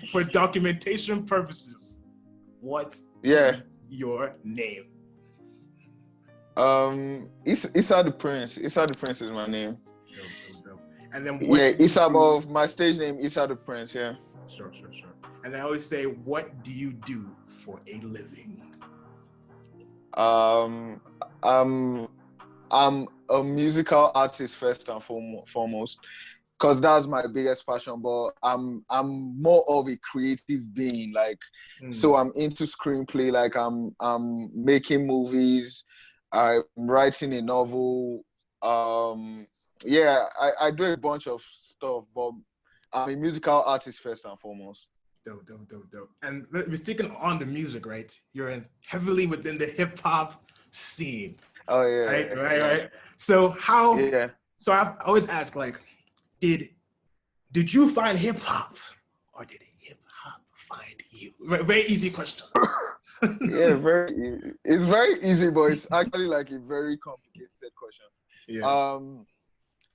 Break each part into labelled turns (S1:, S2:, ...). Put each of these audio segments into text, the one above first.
S1: for documentation purposes, what
S2: Yeah.
S1: is your name?
S2: Isah the Prince. Isah the Prince is my name.
S1: Dope. And then
S2: Yeah,
S1: what do you
S2: Isah
S1: do?
S2: of my stage name, Isah the Prince. Yeah.
S1: Sure. And I always say, what do you do for a living?
S2: Um, I'm I'm a musical artist first and foremost, because that's my biggest passion. But I'm more of a creative being. Like, so I'm into screenplay. Like, I'm making movies. I'm writing a novel. Yeah, I do a bunch of stuff, but I'm a musical artist first and foremost.
S1: Dope. And we're sticking on the music, right? You're heavily within the hip hop scene,
S2: Oh yeah, yeah,
S1: right. So
S2: yeah.
S1: so I've always asked, like, did you find hip hop, or did hip hop find you? Very easy question.
S2: Yeah, very easy. It's very easy, but it's actually like a very complicated question.
S1: Yeah.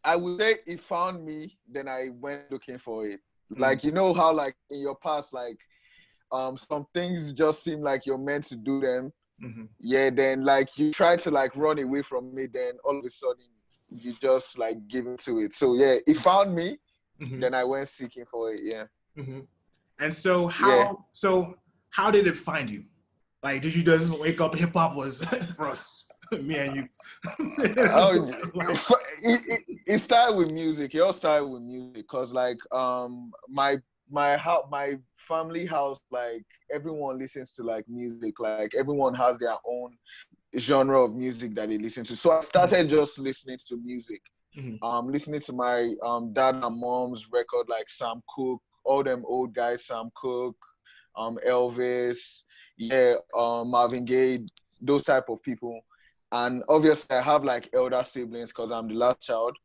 S2: I would say it found me, then I went looking for it. Like, you know how like in your past, like some things just seem like you're meant to do them. Yeah, then like you try to like run away from it, then all of a sudden you just like give into it. So yeah, it found me, then I went seeking for it. Yeah.
S1: And so
S2: Yeah.
S1: how did it find you? Like, did you just wake up, hip hop was for us, me and you?
S2: Oh, it started with music. It all started with music, because like my house, my family house, like everyone listens to like music. Like everyone has their own genre of music that they listen to. So I started just listening to music. Listening to my dad and mom's record, like Sam Cooke, all them old guys, Sam Cooke, Elvis, yeah, Marvin Gaye, those type of people. And obviously I have like elder siblings because I'm the last child.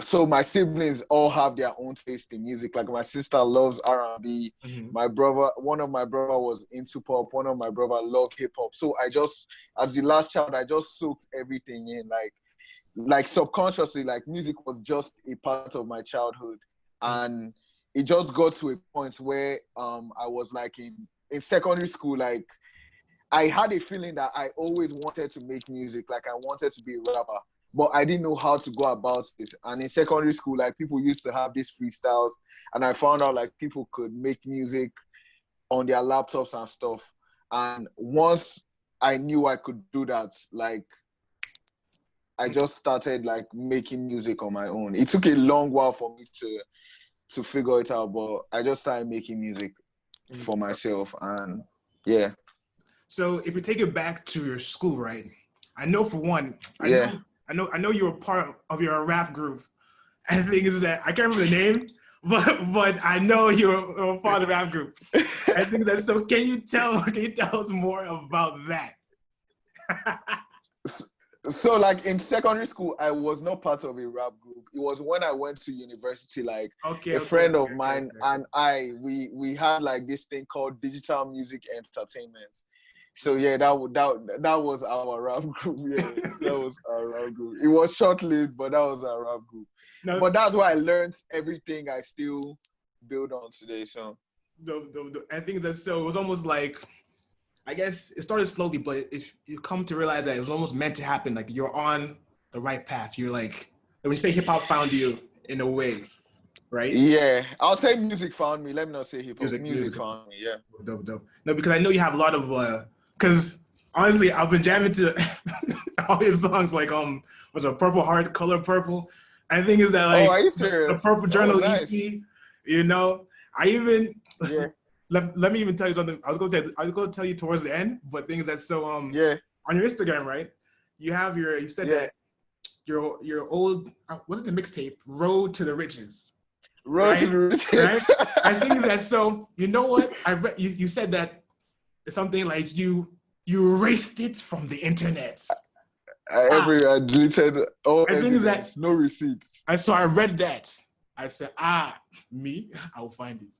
S2: So my siblings all have their own taste in music. Like my sister loves R&B. One of my brother was into pop. One of my brother loved hip hop. So I just, as the last child, I just soaked everything in. Like subconsciously, like music was just a part of my childhood. And it just got to a point where I was like in secondary school, like I had a feeling that I always wanted to make music. Like I wanted to be a rapper, but I didn't know how to go about this. And in secondary school, like people used to have these freestyles, and I found out like people could make music on their laptops and stuff. And once I knew I could do that, like I just started like making music on my own. It took a long while for me to figure it out, but I just started making music for myself, and yeah.
S1: So if we take it back to your school, right? I know for one,
S2: Yeah.
S1: I know you were part of your rap group. And the thing is that I can't remember the name, but I know you're a part of the rap group. I think that. So can you tell us more about that?
S2: So like in secondary school, I was not part of a rap group. It was when I went to university, like a friend of mine and we had like this thing called digital music entertainment. So yeah, that was our rap group. Yeah, that was our rap group. It was short-lived, but that was our rap group. No, but that's why I learned everything I still build on today. So
S1: I think that, so it was almost like, I guess it started slowly, but if you come to realize that it was almost meant to happen, like you're on the right path. You're like, when you say hip hop found you in a way, right?
S2: Yeah, I'll say music found me. Let me not say hip hop.
S1: Music
S2: found me. Yeah.
S1: Dope. No, because I know you have a lot of because honestly, I've been jamming to all your songs, like was a Purple Heart, Color Purple. And the thing is that like
S2: are you serious?
S1: The Purple Journal
S2: nice.
S1: EP, you know, I even
S2: yeah.
S1: let me even tell you something. I was going to tell you towards the end, but things that
S2: yeah,
S1: on your Instagram, right? You have you said that your old, was it the mixtape Road to the Riches?
S2: Road to the Riches.
S1: Right? I think that, so you know what? I read you said that something like you erased it from the internet.
S2: I deleted all evidence,
S1: that,
S2: no receipts.
S1: And so I read that. I said, me, I'll find it.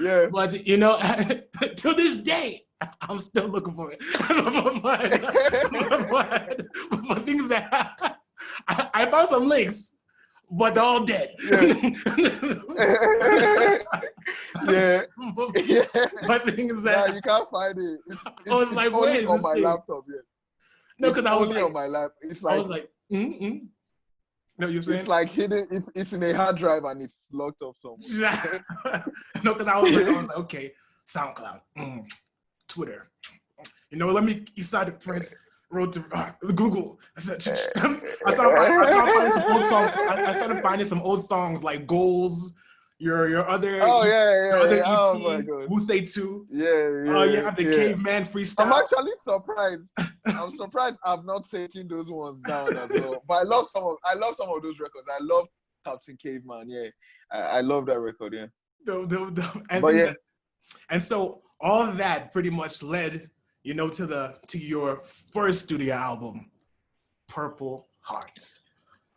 S2: Yeah.
S1: But you know, to this day, I'm still looking for it. but things that I found some links, but they're all dead.
S2: Yeah. Yeah. Yeah.
S1: But the thing is
S2: Nah,
S1: that
S2: you can't find it.
S1: I was
S2: It's
S1: like, where
S2: only
S1: is
S2: on
S1: this
S2: my
S1: thing?
S2: laptop. Yeah.
S1: No,
S2: It's
S1: because I was
S2: only
S1: like,
S2: on my lap. It's
S1: I
S2: like
S1: was like, No, you're saying?
S2: it's like hidden. It's in a hard drive and it's locked up somewhere.
S1: No, because I was like, okay, SoundCloud, Twitter. You know, let me Isah the Prince wrote to Google. I said, I started finding some old songs. I started finding some old songs like Goals, your other
S2: Oh
S1: your
S2: yeah,
S1: other
S2: yeah. Oh my
S1: EP,
S2: god.
S1: Who Say Two.
S2: Yeah,
S1: You have the
S2: yeah.
S1: Caveman
S2: I'm
S1: freestyle.
S2: actually surprised. I'm surprised I've not taken those ones down as well. But I love some of those records. I love Captain Caveman. Yeah, I love that record. Yeah. But yeah,
S1: And so all of that pretty much led, to your first studio album, Purple Heart.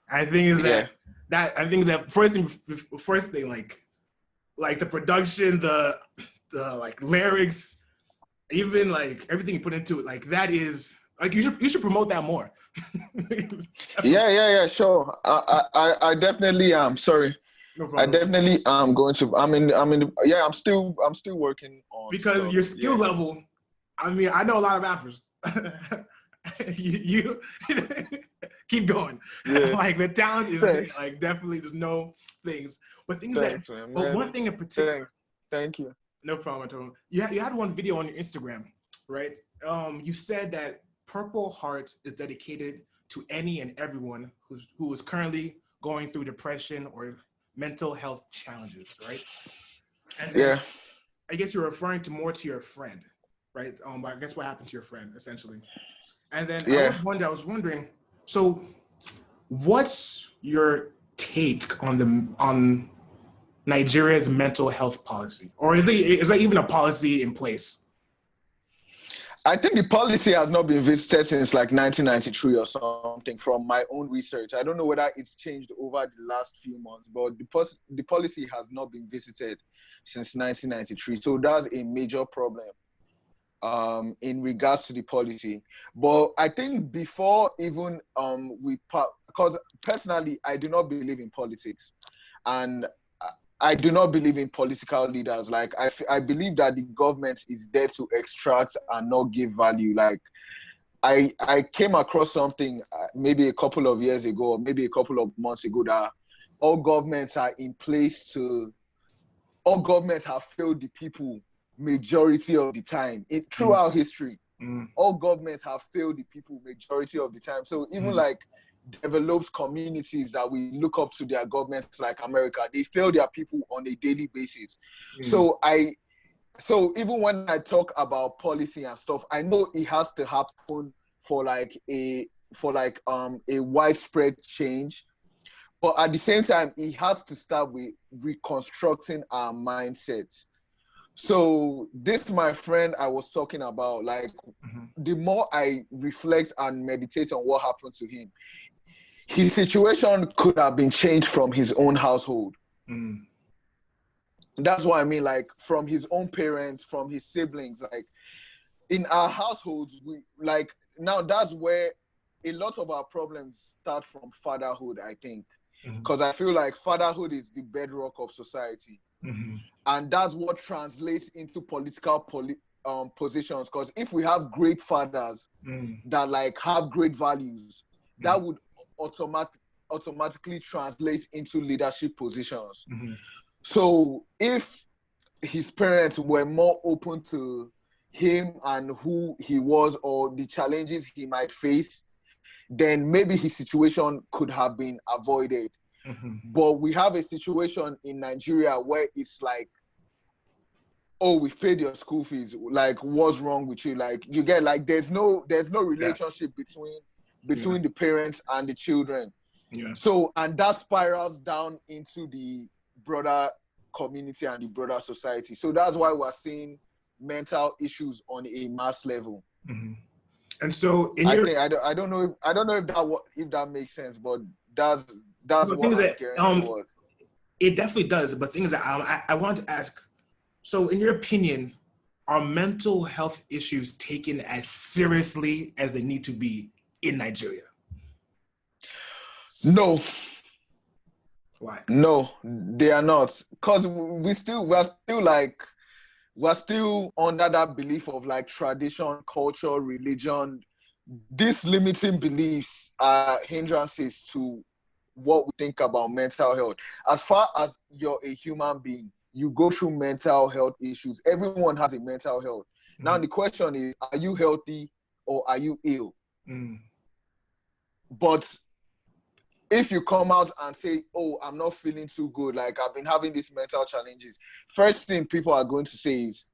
S1: I think is
S2: yeah,
S1: that first thing like the production, the like lyrics, even like everything you put into it, like that is like you should promote that more.
S2: yeah. Sure. I definitely am. Sorry.
S1: No
S2: I
S1: problem.
S2: definitely am going to. I'm still working on
S1: Because
S2: stuff.
S1: your skill
S2: Yeah.
S1: level, I mean, I know a lot of rappers. you keep going.
S2: Yeah.
S1: Like the talent is there.
S2: Thanks.
S1: Like definitely there's no things. But
S2: Thanks, man.
S1: but one thing in particular.
S2: Thank you.
S1: No problem at all. You had one video on your Instagram, right? You said that Purple Heart is dedicated to any and everyone who is currently going through depression or mental health challenges, right? And then,
S2: Yeah.
S1: I guess you're referring to your friend, right? I guess what happened to your friend, essentially. And then
S2: Yeah.
S1: I was wondering, so what's your take on Nigeria's mental health policy? Or is there even a policy in place?
S2: I think the policy has not been visited since like 1993 or something from my own research. I don't know whether it's changed over the last few months, but the policy has not been visited since 1993. So that's a major problem in regards to the policy. But I think before even because personally, I do not believe in politics. And I do not believe in political leaders. Like I believe that the government is there to extract and not give value. Like I came across something maybe a couple of years ago, or maybe a couple of months ago, that all governments have failed the people majority of the time. Throughout history, all governments have failed the people majority of the time. So even like developed communities that we look up to their governments like America, they fail their people on a daily basis. So even when I talk about policy and stuff, I know it has to happen for a widespread change. But at the same time, it has to start with reconstructing our mindsets. So this, my friend, I was talking about, like, the more I reflect and meditate on what happened to him, his situation could have been changed from his own household. That's what I mean, like from his own parents, from his siblings. Like in our households, now that's where a lot of our problems start from fatherhood, I think. Because I feel like fatherhood is the bedrock of society. And that's what translates into political positions. Because if we have great fathers that like have great values, that would automatically translate into leadership positions. So if his parents were more open to him and who he was or the challenges he might face, then maybe his situation could have been avoided. But we have a situation in Nigeria where it's like, oh, we've paid your school fees. Like, what's wrong with you? Like, you get like there's no relationship between the parents and the children. So, and that spirals down into the broader community and the broader society. So that's why we're seeing mental issues on a mass level.
S1: And so
S2: I don't know if that makes sense, but that's what I'm getting towards.
S1: It definitely does. But things that I want to ask. So, in your opinion, are mental health issues taken as seriously as they need to be in Nigeria?
S2: No.
S1: Why?
S2: No, they are not. Cause we're still under that belief of like tradition, culture, religion. These limiting beliefs are hindrances to what we think about mental health. As far as you're a human being, you go through mental health issues. Everyone has a mental health. Now
S1: Mm,
S2: the question is, are you healthy or are you ill?
S1: mm,
S2: But if you come out and say, oh, I'm not feeling too good, like I've been having these mental challenges, first thing people are going to say is,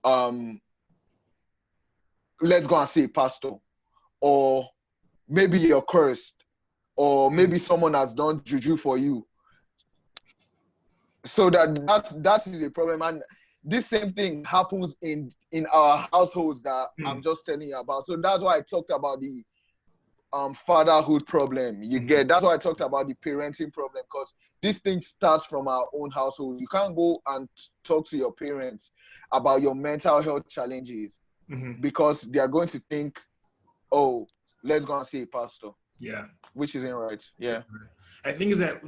S2: um, let's go and see a pastor, or maybe you're cursed, or
S1: mm,
S2: maybe someone has done juju for you. So that is a problem. And this same thing happens in our households that I'm
S1: mm,
S2: just telling you about. So that's why I talked about the fatherhood problem. You
S1: mm.
S2: get, that's why I talked about the parenting problem, because this thing starts from our own household. You can't go and talk to your parents about your mental health challenges
S1: Mm-hmm.
S2: because they are going to think, oh, let's go and see a pastor,
S1: Yeah.
S2: which isn't right.
S1: Yeah.
S2: Yeah.
S1: I think is that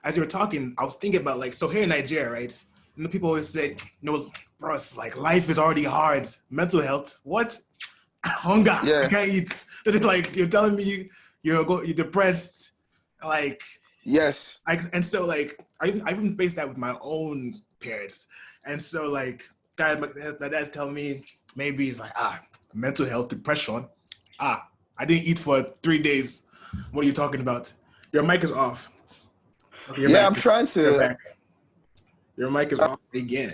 S1: as you were talking, I was thinking about like so here in Nigeria, right? You know, people always say, bro, it's like life is already hard. Mental health, what? Hunger, I
S2: Yeah.
S1: can't eat. They're like you're telling me you're depressed, like
S2: Yes.
S1: and so like I even faced that with my own parents, and so like my dad's telling me maybe it's like mental health depression, I didn't eat for 3 days. What are you talking about? Your mic is off. Okay, you're
S2: Yeah,
S1: back.
S2: I'm trying
S1: You're
S2: to.
S1: back. Your mic is off again.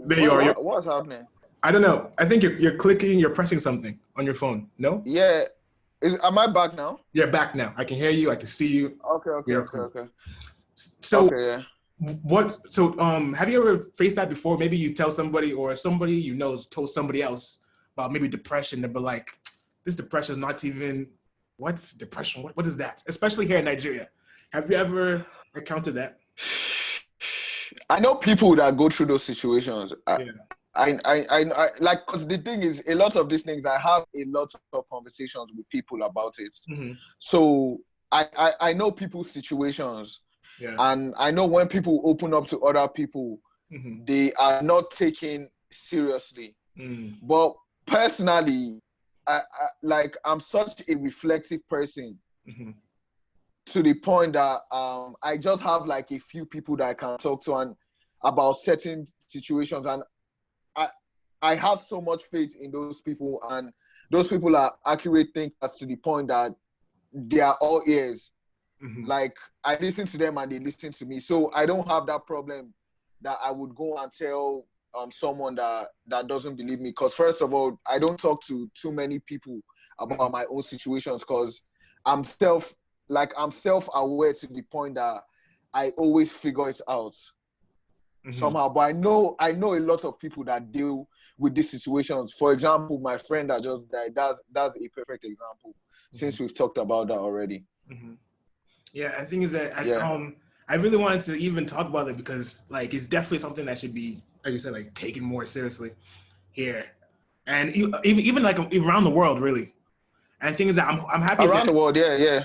S1: There you
S2: Wait,
S1: are.
S2: what's happening?
S1: I don't know. I think you're clicking. You're pressing something on your phone. No,
S2: Yeah. Am I back now?
S1: you're back now. I can hear you. I can see you.
S2: Okay, okay,
S1: You're
S2: okay,
S1: cool.
S2: okay.
S1: So
S2: Okay, yeah.
S1: what? So have you ever faced that before? Maybe you tell somebody, or somebody you know told somebody else about maybe depression. They'll be like, "This depression is not even what's depression? What is that?" Especially here in Nigeria. Have you ever encountered that?
S2: I know people that go through those situations.
S1: Yeah.
S2: I like, because the thing is, a lot of these things, I have a lot of conversations with people about it.
S1: Hmm.
S2: So I know people's situations,
S1: Yeah.
S2: and I know when people open up to other people,
S1: Hmm.
S2: they are not taken seriously.
S1: Mm.
S2: But personally, like, I'm such a reflective person
S1: Hmm.
S2: to the point that I just have like a few people that I can talk to and about certain situations, and I I have so much faith in those people, and those people are accurate thinkers to the point that they are all ears.
S1: Hmm.
S2: Like, I listen to them and they listen to me, so I don't have that problem that I would go and tell someone that doesn't believe me. Because first of all, I don't talk to too many people
S1: Hmm.
S2: about my own situations, because I'm self I'm self-aware to the point that I always figure it out
S1: Hmm.
S2: somehow. But I know a lot of people that deal with these situations. For example, my friend that just died, that's a perfect example,
S1: Hmm.
S2: since we've talked about that already.
S1: Hmm. Yeah, I think is that
S2: Yeah.
S1: I really wanted to even talk about it because like it's definitely something that should be, like you said, like taken more seriously here, and even like around the world, really. And the thing is that I'm happy that
S2: Around the world, yeah, yeah.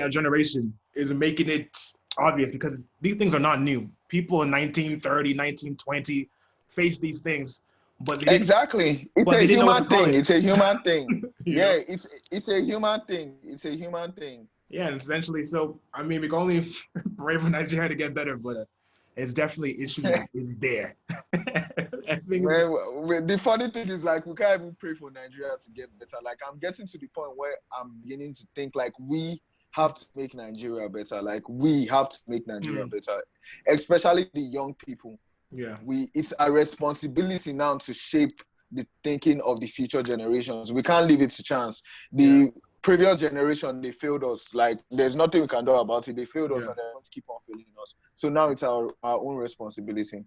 S1: our generation is making it obvious because these things are not new. People in 1930, 1920 faced these things, but
S2: Exactly. It's a
S1: they didn't know what to
S2: human
S1: call
S2: thing.
S1: it.
S2: It's a human thing.
S1: You
S2: Yeah,
S1: know?
S2: it's a human thing. It's a human thing.
S1: Yeah, and essentially, so I mean, we can only pray for Nigeria to get better, but it's definitely an issue that is there. I think it's,
S2: Man, the funny thing is, like, we can't even pray for Nigeria to get better. Like, I'm getting to the point where I'm beginning to think like we have to make Nigeria better. Like, we have to make Nigeria
S1: mm,
S2: better, especially the young people.
S1: yeah,
S2: It's our responsibility now to shape the thinking of the future generations. We can't leave it to chance.
S1: yeah,
S2: The previous generation, they failed us. Like, there's nothing we can do about it. They failed us
S1: yeah.
S2: and they want to keep on failing us. So now it's our own responsibility.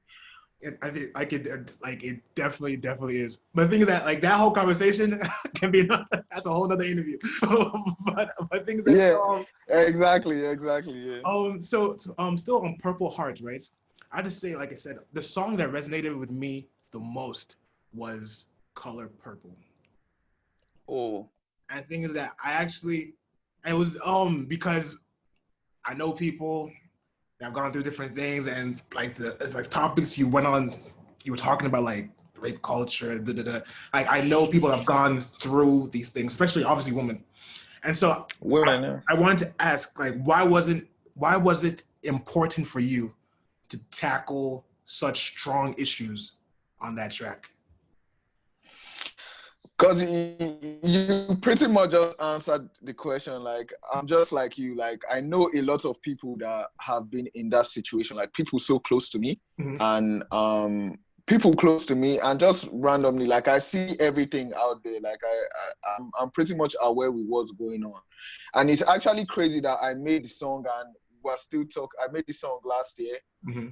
S1: I think I could like it definitely is. But the thing is that like that whole conversation can be that's a whole other interview. but things that
S2: Yeah,
S1: still
S2: exactly, yeah.
S1: still on Purple Heart, right? I just say like I said, the song that resonated with me the most was Color Purple.
S2: Oh,
S1: And the thing is that I actually it was because I know people that have gone through different things, and like the like topics you went on, you were talking about like rape culture. Da, da, da. Like I know people have gone through these things, especially obviously women. And so
S2: Women, yeah.
S1: I wanted to ask, like, why was it important for you to tackle such strong issues on that track?
S2: Because you pretty much just answered the question. Like, I'm just like you. Like, I know a lot of people that have been in that situation. Like, people so close to me, and people close to me, and just randomly, like, I see everything out there. Like, I'm pretty much aware with what's going on, and it's actually crazy that I made the song and we're still I made the song last year,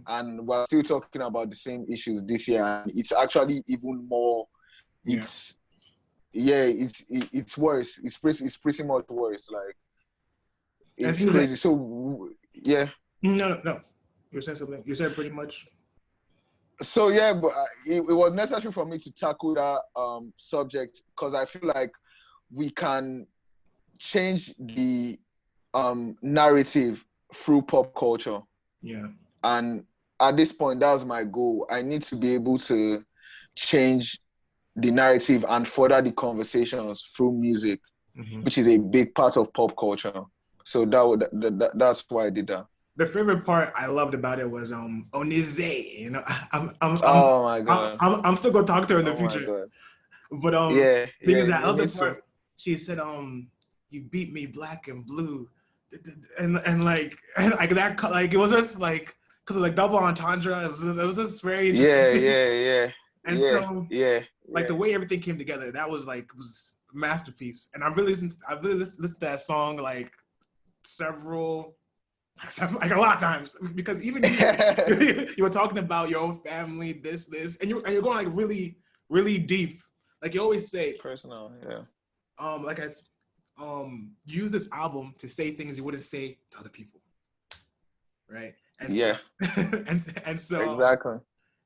S2: and we're still talking about the same issues this year, and it's actually even more. It's worse. It's pretty much worse. Like, it's crazy. So yeah.
S1: No. You're saying something. You said pretty much.
S2: So yeah, but it was necessary for me to tackle that subject because I feel like we can change the narrative through pop culture.
S1: Yeah.
S2: And at this point, that's my goal. I need to be able to change the narrative and further the conversations through music, which is a big part of pop culture. So that's why I did that.
S1: The favorite part I loved about it was Onize. You know,
S2: Oh my god,
S1: I'm still gonna talk to her in the future. But thing is that I love the part she said you beat me black and blue, and like that, like it was just like because of like double entendre. It was just very interesting.
S2: Yeah.
S1: And like the way everything came together, that was like was a masterpiece. And I really listened to that song like like a lot of times because even you were talking about your own family, this, and you're going like really, really deep. Like you always say,
S2: personal, yeah.
S1: Like use this album to say things you wouldn't say to other people, right? And so, and so
S2: exactly.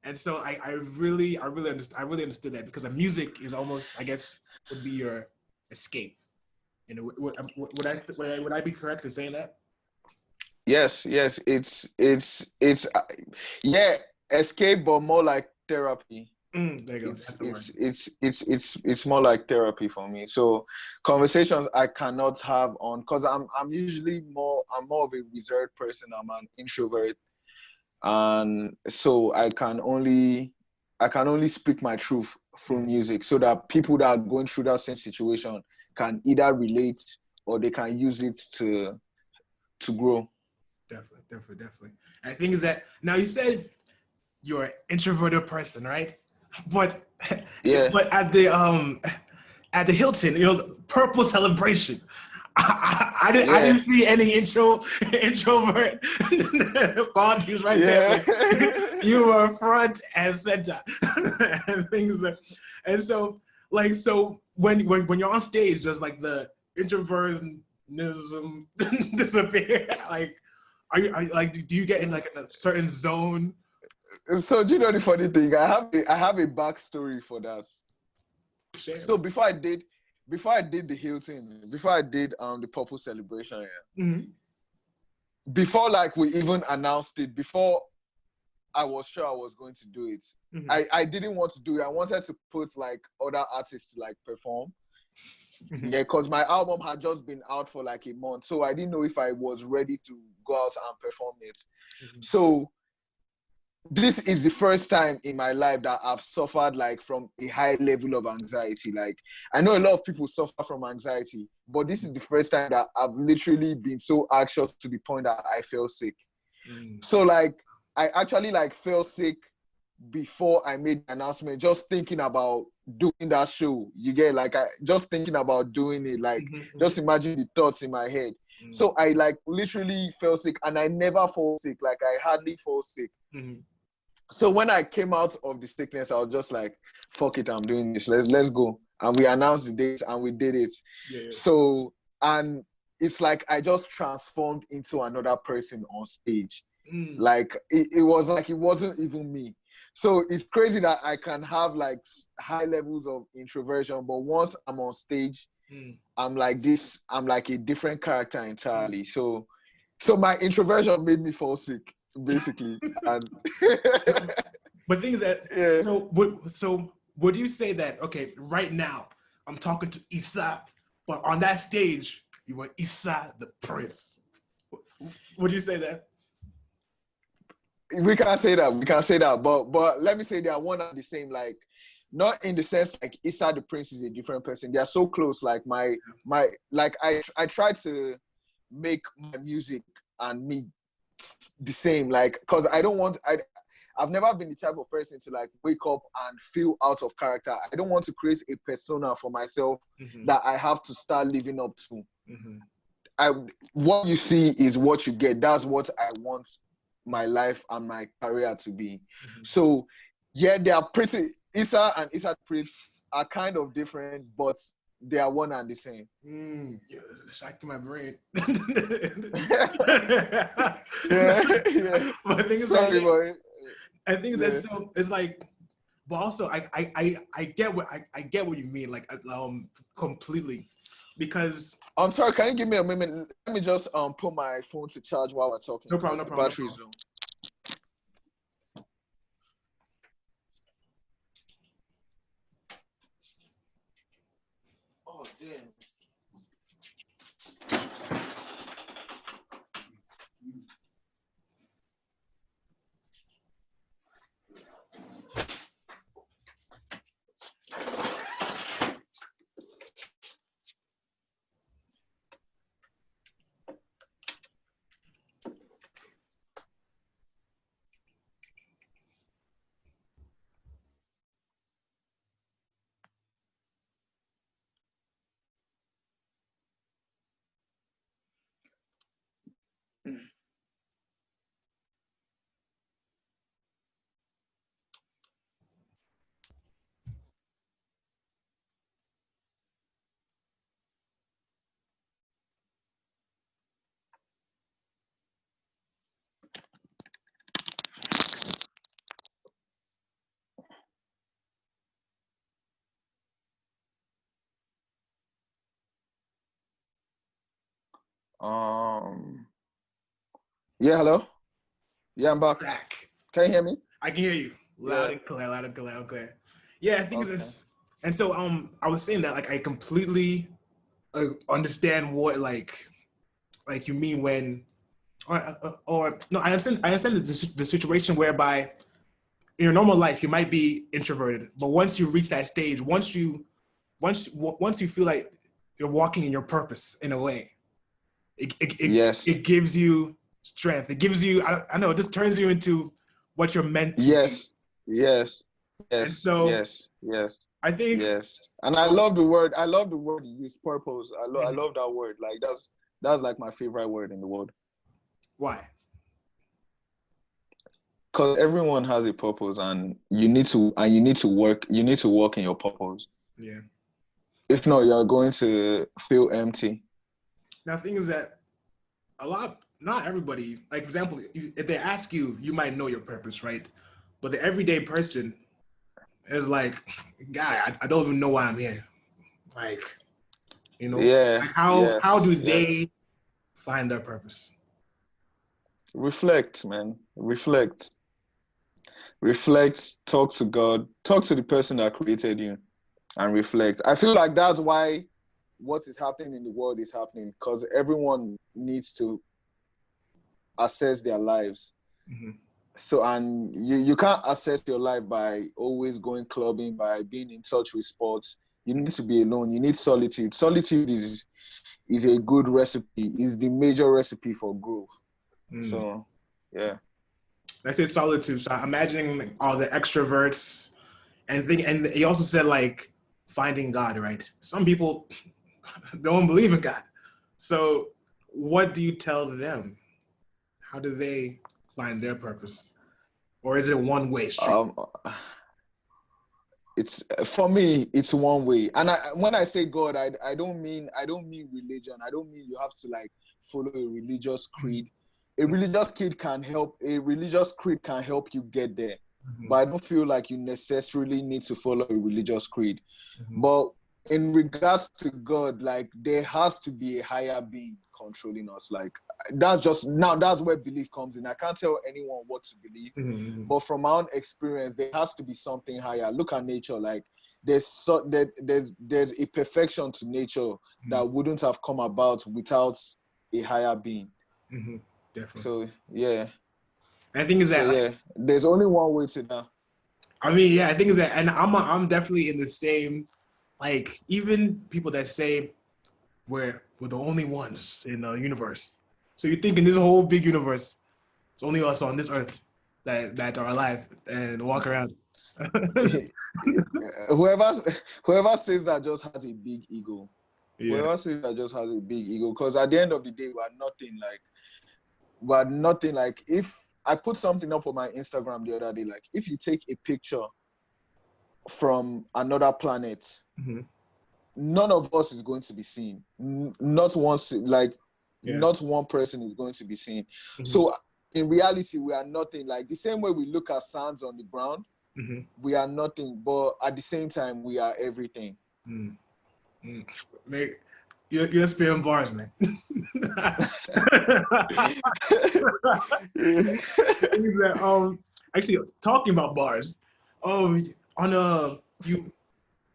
S1: And so I really understood that because the music is almost, I guess, would be your escape. You know, would I be correct in saying that?
S2: Yes. It's escape, but more like therapy.
S1: There you go. That's the word.
S2: It's more like therapy for me. So conversations I cannot have on because I'm more of a reserved person. I'm an introvert. And so I can only speak my truth through music so that people that are going through that same situation can either relate or they can use it to grow.
S1: Definitely. And the thing is that now you said you're an introverted person, right? But but at the Hilton, you know, Purple Celebration, I didn't see any introvert qualities right there. You were front and center, and things and so when you're on stage, does like the introversionism disappear? Like, are you like, do you get in like a certain zone?
S2: So do you know the funny thing? I have a backstory for that. So before I did the Hilton, before I did the Purple Celebration, before like we even announced it, before I was sure I was going to do it, I didn't want to do it. I wanted to put like other artists to like perform. Because my album had just been out for like a month, so I didn't know if I was ready to go out and perform it. So this is the first time in my life that I've suffered like from a high level of anxiety. Like I know a lot of people suffer from anxiety, but this is the first time that I've literally been so anxious to the point that I felt sick. So like I actually like felt sick before I made the announcement, just thinking about doing that show. You get like just thinking about doing it, like just imagine the thoughts in my head. So I like literally felt sick, and I never fall sick. Like I hardly fall sick. So when I came out of the sickness, I was just like, fuck it, I'm doing this. Let's go. And we announced the date and we did it. So, and it's like I just transformed into another person on stage. Like it was like it wasn't even me. So it's crazy that I can have like high levels of introversion, but once I'm on stage, I'm like this, I'm like a different character entirely. So So my introversion made me fall sick, basically. And
S1: But things that
S2: yeah.
S1: so would you say that okay, right now I'm talking to Isah, but on that stage you were Isah the Prince? Would you say that?
S2: We can't say that. We can't say that. But let me say they are one and the same. Like, not in the sense like Isah the Prince is a different person. They are so close. Like my like I try to make my music and me the same. Like, cause I don't want I've never been the type of person to like wake up and feel out of character. I don't want to create a persona for myself that I have to start living up to. What you see is what you get. That's what I want my life and my career to be. So yeah, they are pretty. Isah and Isah Prince are kind of different, but they are one and the same.
S1: Yeah, shocking my brain.
S2: Yeah.
S1: But the thing is,
S2: Sorry,
S1: like,
S2: boy.
S1: I think that's so. It's like, but also I get what you mean, like completely, because
S2: I'm sorry. Can you give me a moment? Let me just put my phone to charge while we're talking.
S1: no problem, no
S2: The
S1: problem.
S2: battery's low. Oh damn. Yeah, hello? Yeah, I'm back. Can you hear me?
S1: I can hear you loud and clear, loud and clear. Yeah, I think this, and so I was saying that like I completely understand what like you mean when, or no, I understand the situation whereby in your normal life you might be introverted, but once you reach that stage, once you feel like you're walking in your purpose in a way, it gives you strength. It gives you I know it just turns you into what you're meant to be.
S2: Yes.
S1: And so I think
S2: And I love the word. I love the word you use, purpose. I love that word. Like that's like my favorite word in the world.
S1: Why?
S2: Because everyone has a purpose, and you need to work. You need to work in your purpose.
S1: Yeah.
S2: If not, you're going to feel empty.
S1: Now, the thing is that not everybody, like for example, if they ask you, you might know your purpose, right? But the everyday person is like, guy, I don't even know why I'm here. Like, you know, like how do they find their purpose?
S2: Reflect, man. Reflect. Talk to God, talk to the person that created you, and reflect. I feel like that's why what is happening in the world is happening, because everyone needs to assess their lives. So, and you can't assess your life by always going clubbing, by being in touch with sports. You need to be alone. You need solitude. Solitude is a good recipe, is the major recipe for growth. So, yeah.
S1: I say solitude. So I'm imagining like all the extroverts and he also said like finding God, right? Some people don't believe in God. So what do you tell them? How do they find their purpose? Or is it a one-way street?
S2: It's for me, it's one way. And when I say God, I don't mean religion. I don't mean you have to like follow a religious creed. A religious creed can help you get there. But I don't feel like you necessarily need to follow a religious creed. But in regards to God, like there has to be a higher being. controlling us. Like that's where belief comes in. I can't tell anyone what to believe, but from my own experience, there has to be something higher. Look at nature. Like there's a perfection to nature that wouldn't have come about without a higher being.
S1: Definitely.
S2: So yeah.
S1: And the thing is that
S2: there's only one way to that.
S1: I mean, yeah, I think is that, and I'm definitely in the same, like, even people that say we're the only ones in the universe. So you think in this whole big universe, it's only us on this earth that are alive and walk around.
S2: Whoever says that just has a big ego.
S1: Yeah.
S2: Whoever says that just has a big ego, because at the end of the day, we're nothing like if I put something up on my Instagram the other day, like if you take a picture from another planet, none of us is going to be seen. Not one person is going to be seen. So in reality, we are nothing. Like the same way we look at sands on the ground, we are nothing. But at the same time, we are everything.
S1: Mate, you're spitting bars, man. Actually, talking about bars,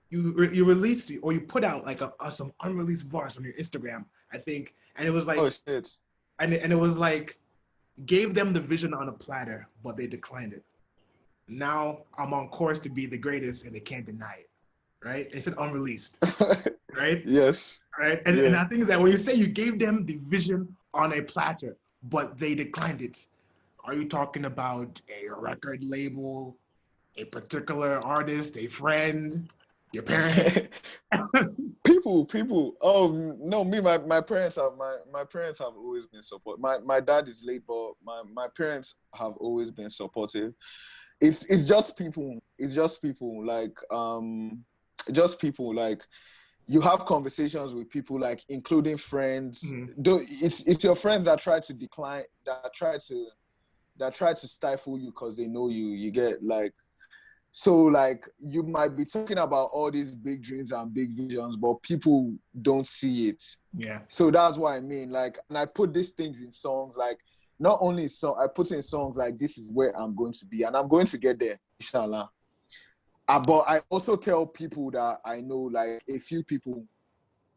S1: you released or you put out like some unreleased bars on your Instagram, I think, and it was like,
S2: oh shit,
S1: and it was like, gave them the vision on a platter, but they declined it. Now I'm on course to be the greatest, and they can't deny it. Right? They said unreleased. Right?
S2: Yes.
S1: Right? And I think that when you say you gave them the vision on a platter, but they declined it, are you talking about a record label, a particular artist, a friend, your parents?
S2: people. Oh no, me, my parents have my parents have always been supportive. My dad is late, but my parents have always been supportive. It's just people. It's just people. Like just people. Like you have conversations with people, like including friends. It's your friends that try to decline, that try to stifle you because they know you. You get like, so like you might be talking about all these big dreams and big visions, but people don't see it.
S1: Yeah.
S2: So that's what I mean. Like, and I put these things in songs. Like, not only I put in songs like this is where I'm going to be, and I'm going to get there, inshallah. But I also tell people that I know, like a few people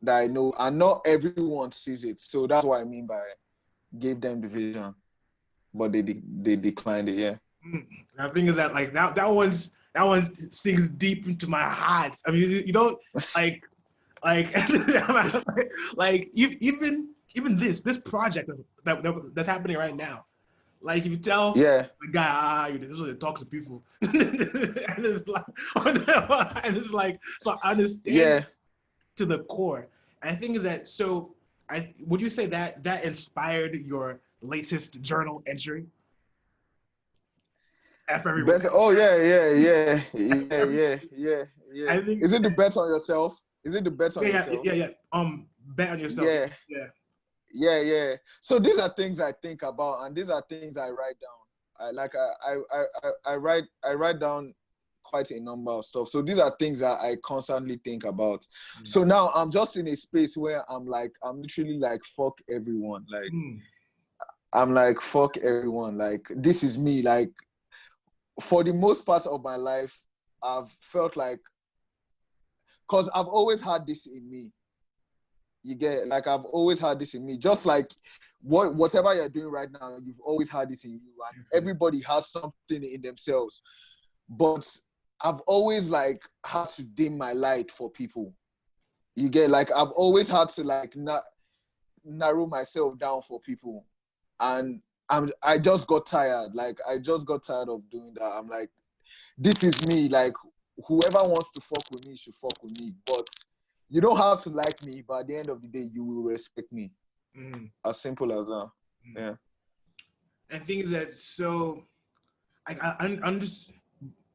S2: that I know, and not everyone sees it. So that's what I mean by gave them the vision, but they declined it. Yeah.
S1: The thing is that like that one sinks deep into my heart. I mean, you don't like like even this project that's happening right now. Like if you tell the guy, this is what they talk to people, and it's like, so I understand to the core. And the thing is that, so would you say that inspired your latest journal entry? F everyone.
S2: Oh yeah. I think, is it the bet on yourself? Is it the bet on yourself?
S1: Yeah. Bet on yourself.
S2: Yeah. So these are things I think about, and these are things I write down. I write down quite a number of stuff. So these are things that I constantly think about. So now I'm just in a space where I'm literally like, fuck everyone. Like I'm like, fuck everyone. Like this is me. Like for the most part of my life, I've felt like, because I've always had this in me. You get, like, I've always had this in me. Just like whatever you're doing right now, you've always had it in you. And everybody has something in themselves. But I've always, like, had to dim my light for people. You get, like, I've always had to, like, narrow myself down for people. And I just got tired. Like, I just got tired of doing that. I'm like, this is me. Like, whoever wants to fuck with me should fuck with me. But you don't have to like me, but at the end of the day, you will respect me. As simple as that. Yeah.
S1: And things that, so I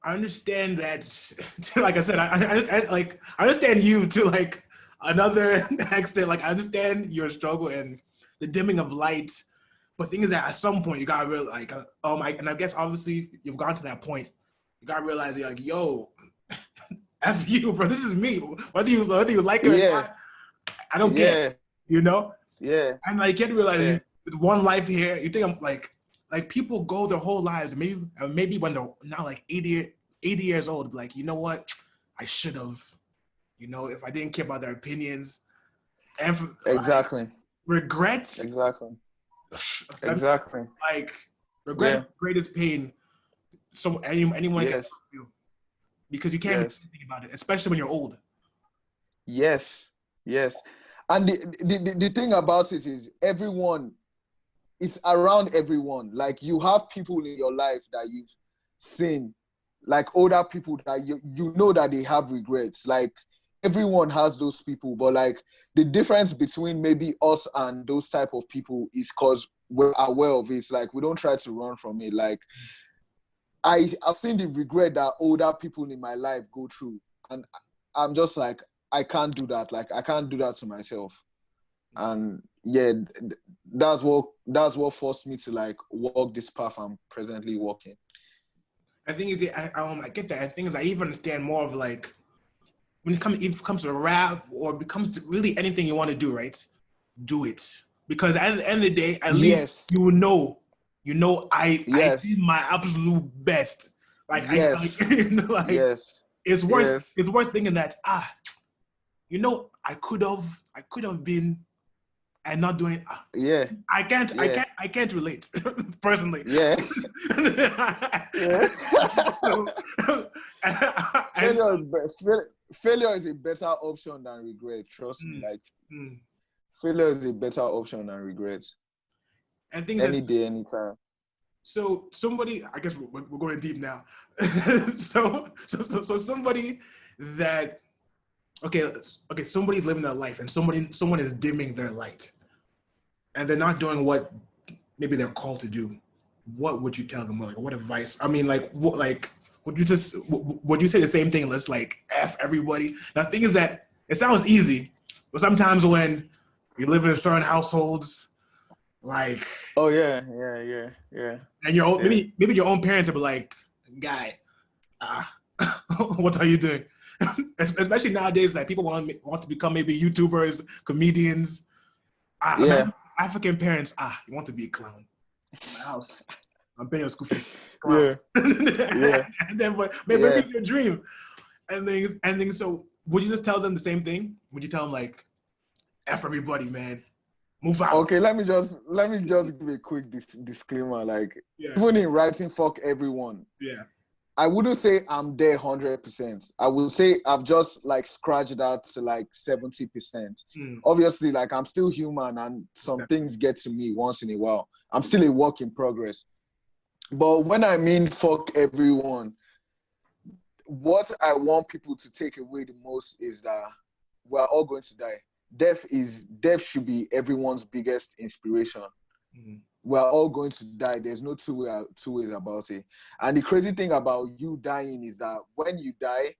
S1: understand that, like I said, I understand you to like another extent. Like I understand your struggle and the dimming of light, but thing is that at some point you gotta realize, like, and I guess obviously you've gone to that point. You gotta realize you're like, yo, F you, bro. This is me. Whether you like it or not, I don't care. You know.
S2: Yeah.
S1: And like, you can't realize
S2: Yeah.
S1: with one life here, you think I'm like people go their whole lives, maybe when they're now like 80 years old, like, you know what? I should have, if I didn't care about their opinions. And like
S2: Exactly.
S1: regret,
S2: Exactly.
S1: that,
S2: Exactly.
S1: like regret is
S2: Yeah.
S1: the greatest pain anyone can
S2: Yes.
S1: feel because you can't even do
S2: Yes.
S1: anything about it, especially when you're old.
S2: Yes. Yes. And the thing about it is everyone, it's around everyone. Like you have people in your life that you've seen, like older people that you know that they have regrets. Like everyone has those people, but like the difference between maybe us and those type of people is because we're aware of it. Like we don't try to run from it. Like I've seen the regret that older people in my life go through, and I'm just like, I can't do that. Like I can't do that to myself. And yeah, that's what forced me to like walk this path I'm presently walking.
S1: I think I get that. I think is I even understand more of like when it comes to rap or becomes to really anything you want to do, right? Do it because at the end of the day, at least
S2: Yes,
S1: I
S2: yes,
S1: did my absolute best. Like
S2: yes,
S1: like
S2: yes,
S1: it's worse.
S2: yes,
S1: It's worse thinking that I could have been and not doing it.
S2: yeah,
S1: I can't I
S2: yeah,
S1: can't I can't relate personally.
S2: yeah, yeah.
S1: so, and so,
S2: Failure is a better option than regret. Trust me.
S1: mm,
S2: Like
S1: mm.
S2: failure is a better option than regret.
S1: And things that
S2: Any day, anytime.
S1: so somebody, I guess we're going deep now. So somebody that okay, somebody's living their life and someone is dimming their light and they're not doing what maybe they're called to do. What would you tell them? Like, what advice? I mean, like, what, like, would you say the same thing? Let's like F everybody. Now, the thing is that it sounds easy, but sometimes when you live in certain households, like,
S2: Oh yeah, yeah, yeah, yeah,
S1: and your own,
S2: yeah.
S1: maybe your own parents will be like, guy, what are you doing? Especially nowadays, like people want to become maybe YouTubers, comedians.
S2: Yeah,
S1: Imagine African parents. You want to be a clown in my house. I'm paying your school fees. Clown.
S2: yeah, yeah,
S1: And then, but maybe
S2: yeah.
S1: it's your dream. And then, so would you just tell them the same thing? Would you tell them like, F everybody, man, move out?
S2: Okay, let me just give a quick disclaimer. Like,
S1: Yeah,
S2: even in writing, fuck everyone.
S1: yeah.
S2: I wouldn't say I'm there 100%. I would say I've just like scratched that to like 70%.
S1: Mm,
S2: Obviously, like I'm still human and some things get to me once in a while. I'm still a work in progress. But when I mean fuck everyone, what I want people to take away the most is that we're all going to die. Death should be everyone's biggest inspiration.
S1: mm,
S2: We're all going to die. There's no two ways about it. And the crazy thing about you dying is that when you die,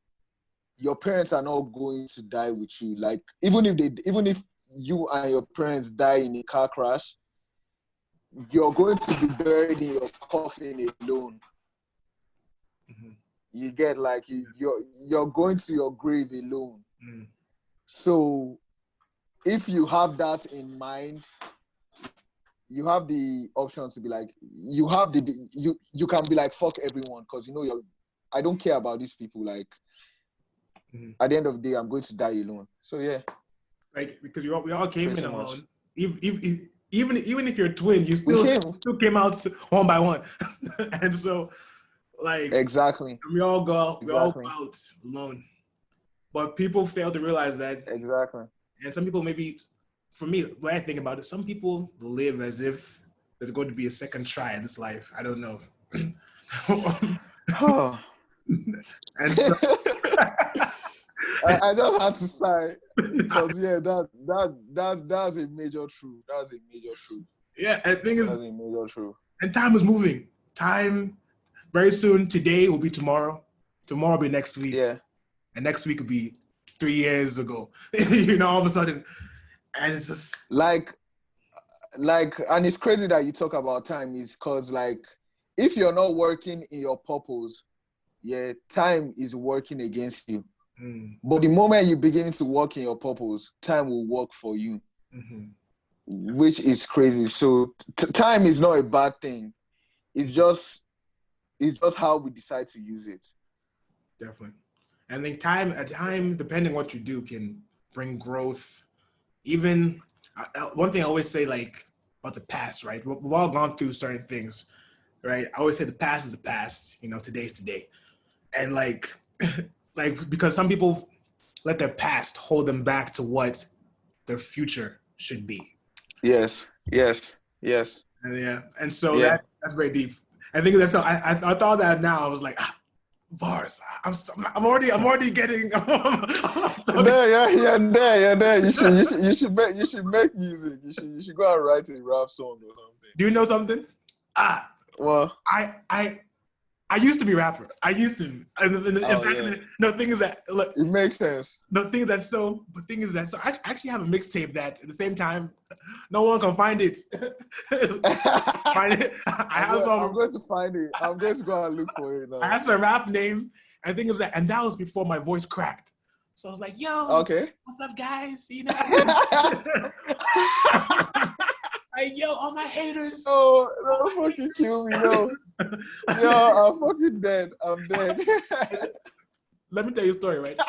S2: your parents are not going to die with you. Like even if you and your parents die in a car crash, you're going to be buried in your coffin alone.
S1: mhm,
S2: You get like you're going to your grave alone.
S1: mm.
S2: So if you have that in mind, you have the option to be like, you can be like fuck everyone because I don't care about these people. Like
S1: Mhm.
S2: at the end of the day, I'm going to die alone. So yeah,
S1: Like because we all came in
S2: pretty much.
S1: alone. Even if you're twin, you
S2: We
S1: still
S2: came
S1: still came out one by one, and so like
S2: exactly,
S1: we all go
S2: exactly,
S1: out alone. But people fail to realize that,
S2: exactly.
S1: and some people maybe, for me, when I think about it, some people live as if there's going to be a second try in this life. I don't know, and so
S2: I just had to sigh because yeah, that's a major truth. That's a major truth.
S1: yeah, and the thing is,
S2: That's a major truth.
S1: and time is moving. Time very soon. Today will be tomorrow. Tomorrow will be next week,
S2: Yeah.
S1: and next week will be 3 years ago. All of a sudden, and it's just
S2: Like and it's crazy that you talk about time is because like if you're not working in your purpose, yeah, time is working against you.
S1: mm,
S2: But the moment you begin to work in your purpose, time will work for you.
S1: mm-hmm.
S2: which is crazy. So time is not a bad thing. It's just how we decide to use it.
S1: Definitely. And I think time, depending what you do, can bring growth. Even one thing I always say, like about the past, right? We've all gone through certain things, right? I always say the past is the past. Today's today, and like, like because some people let their past hold them back to what their future should be.
S2: Yes, yes, yes,
S1: And yeah, and so
S2: yeah.
S1: that's very deep. I think that's so. I thought that now. I was like, bars. I'm already getting.
S2: There, yeah, yeah, there, yeah, there. You should make music. You should go and write a rap song or something.
S1: Do you know something? Ah,
S2: Well,
S1: I used to be a rapper. I used to. And
S2: oh
S1: back in
S2: yeah,
S1: no thing is that look.
S2: it makes sense.
S1: No thing is that so. But thing is that so. I actually have a mixtape that at the same time, no one can find it. Find it.
S2: I'm going to find it. I'm going to go and look for it
S1: I
S2: now.
S1: had some rap name, and thing is that, and that was before my voice cracked. So I was like, "Yo,
S2: Okay.
S1: what's up, guys? Like, yo, all my haters."
S2: Oh, don't fucking kill me, no. Yo, I'm fucking dead. I'm dead.
S1: Let me tell you a story, right?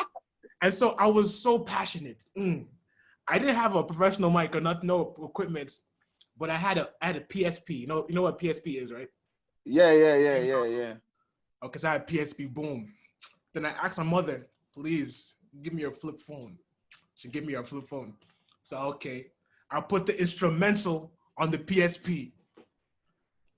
S1: And so I was so passionate. I didn't have a professional mic or no equipment, but I had a PSP. You know what PSP is, right?
S2: Yeah.
S1: Okay, so I had PSP. Boom. Then I asked my mother, please give me your flip phone. She gave me her flip phone. So okay, I put the instrumental on the PSP.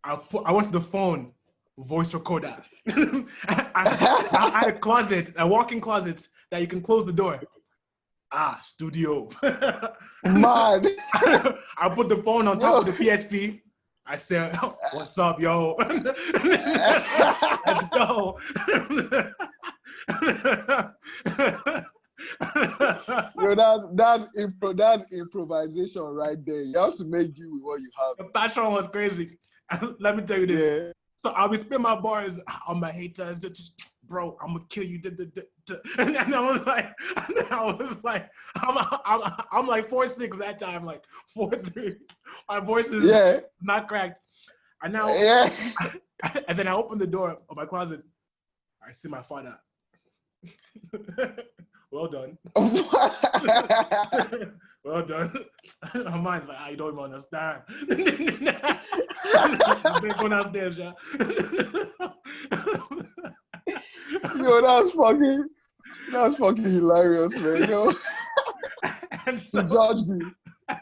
S1: I went to the phone, voice recorder. I had a closet, a walk-in closet that you can close the door. Studio.
S2: Mad.
S1: I put the phone on top of the PSP. I said, "What's up, yo? Let's go."
S2: Yo, that's improvisation right there. You have to make do with what you have.
S1: The passion was crazy. Let me tell you this.
S2: Yeah.
S1: So I'll be spitting my bars on my haters. Bro, I'm gonna kill you. And I was like, I'm like 4'6" that time, like 4'3". My voice is not cracked. And now, and then I open the door of my closet. I see my father. Well done. Well done. My mind's like, you don't even understand. I'm going downstairs, yeah.
S2: Yo, that's fucking hilarious, man. Yo.
S1: And so,
S2: he judged you.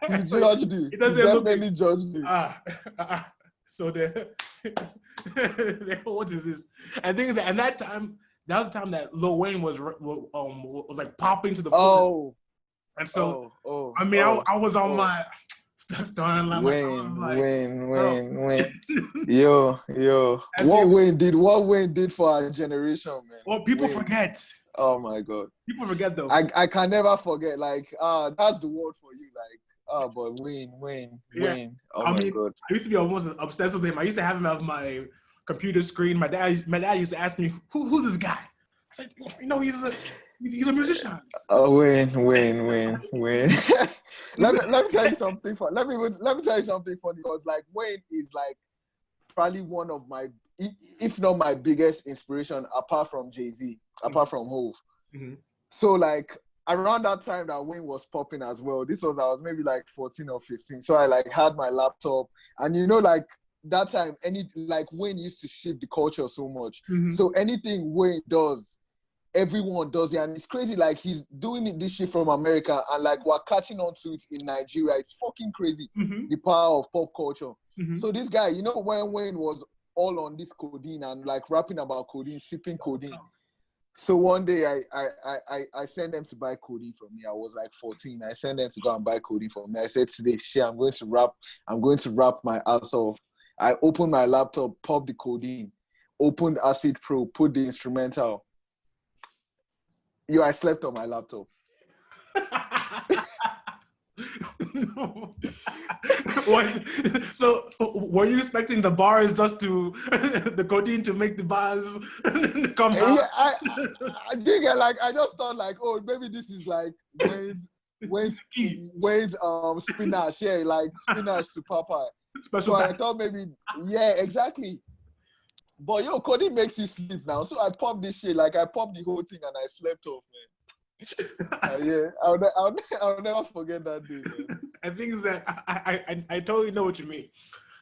S2: He judged you. He definitely judged you.
S1: So what is this? And thing is that, and that was the time that Lil Wayne was like popping to the floor. And so, I was on my starting line.
S2: Wayne. Yo. What Wayne did for our generation, man.
S1: Well, people forget.
S2: Oh my God.
S1: People forget though.
S2: I can never forget. Like, that's the word for you. Like, but Wayne. Oh my God.
S1: I used to be almost obsessed with him. I used to have him on my computer screen. My dad used to ask me, who's this guy? I said, he's a musician.
S2: Oh, Wayne. let me tell you something funny. Let me tell you something funny, because like Wayne is like probably one of my, if not my biggest inspiration, apart from Jay-Z, apart from Hove.
S1: Mm-hmm.
S2: So like around that time that Wayne was popping as well, I was maybe like 14 or 15. So I like had my laptop, and like that time, Wayne used to shift the culture so much.
S1: Mm-hmm.
S2: So anything Wayne does, everyone does it, and it's crazy. Like, he's doing this shit from America, and like we're catching on to it in Nigeria. It's fucking crazy.
S1: Mm-hmm.
S2: The power of pop culture.
S1: Mm-hmm.
S2: So this guy, when Wayne was all on this codeine and like rapping about codeine, sipping codeine. So one day I sent them to buy codeine from me. I was like 14. I sent them to go and buy codeine from me. I said, today, shit, I'm going to rap my ass off. I opened my laptop, popped the codeine, opened Acid Pro, put the instrumental. I slept on my laptop.
S1: So were you expecting the bars just to the codeine to make the bars come out?
S2: Yeah, I think I just thought like, oh, maybe this is like Wayne's When's spinach, yeah, like spinach to Popeye.
S1: Special
S2: So I
S1: batch.
S2: thought maybe, yeah, exactly. But yo, Cody makes you sleep now. So I popped this shit, like I popped the whole thing and I slept off, man. Yeah, I'll never forget that day, man.
S1: I think is that I totally know what you mean,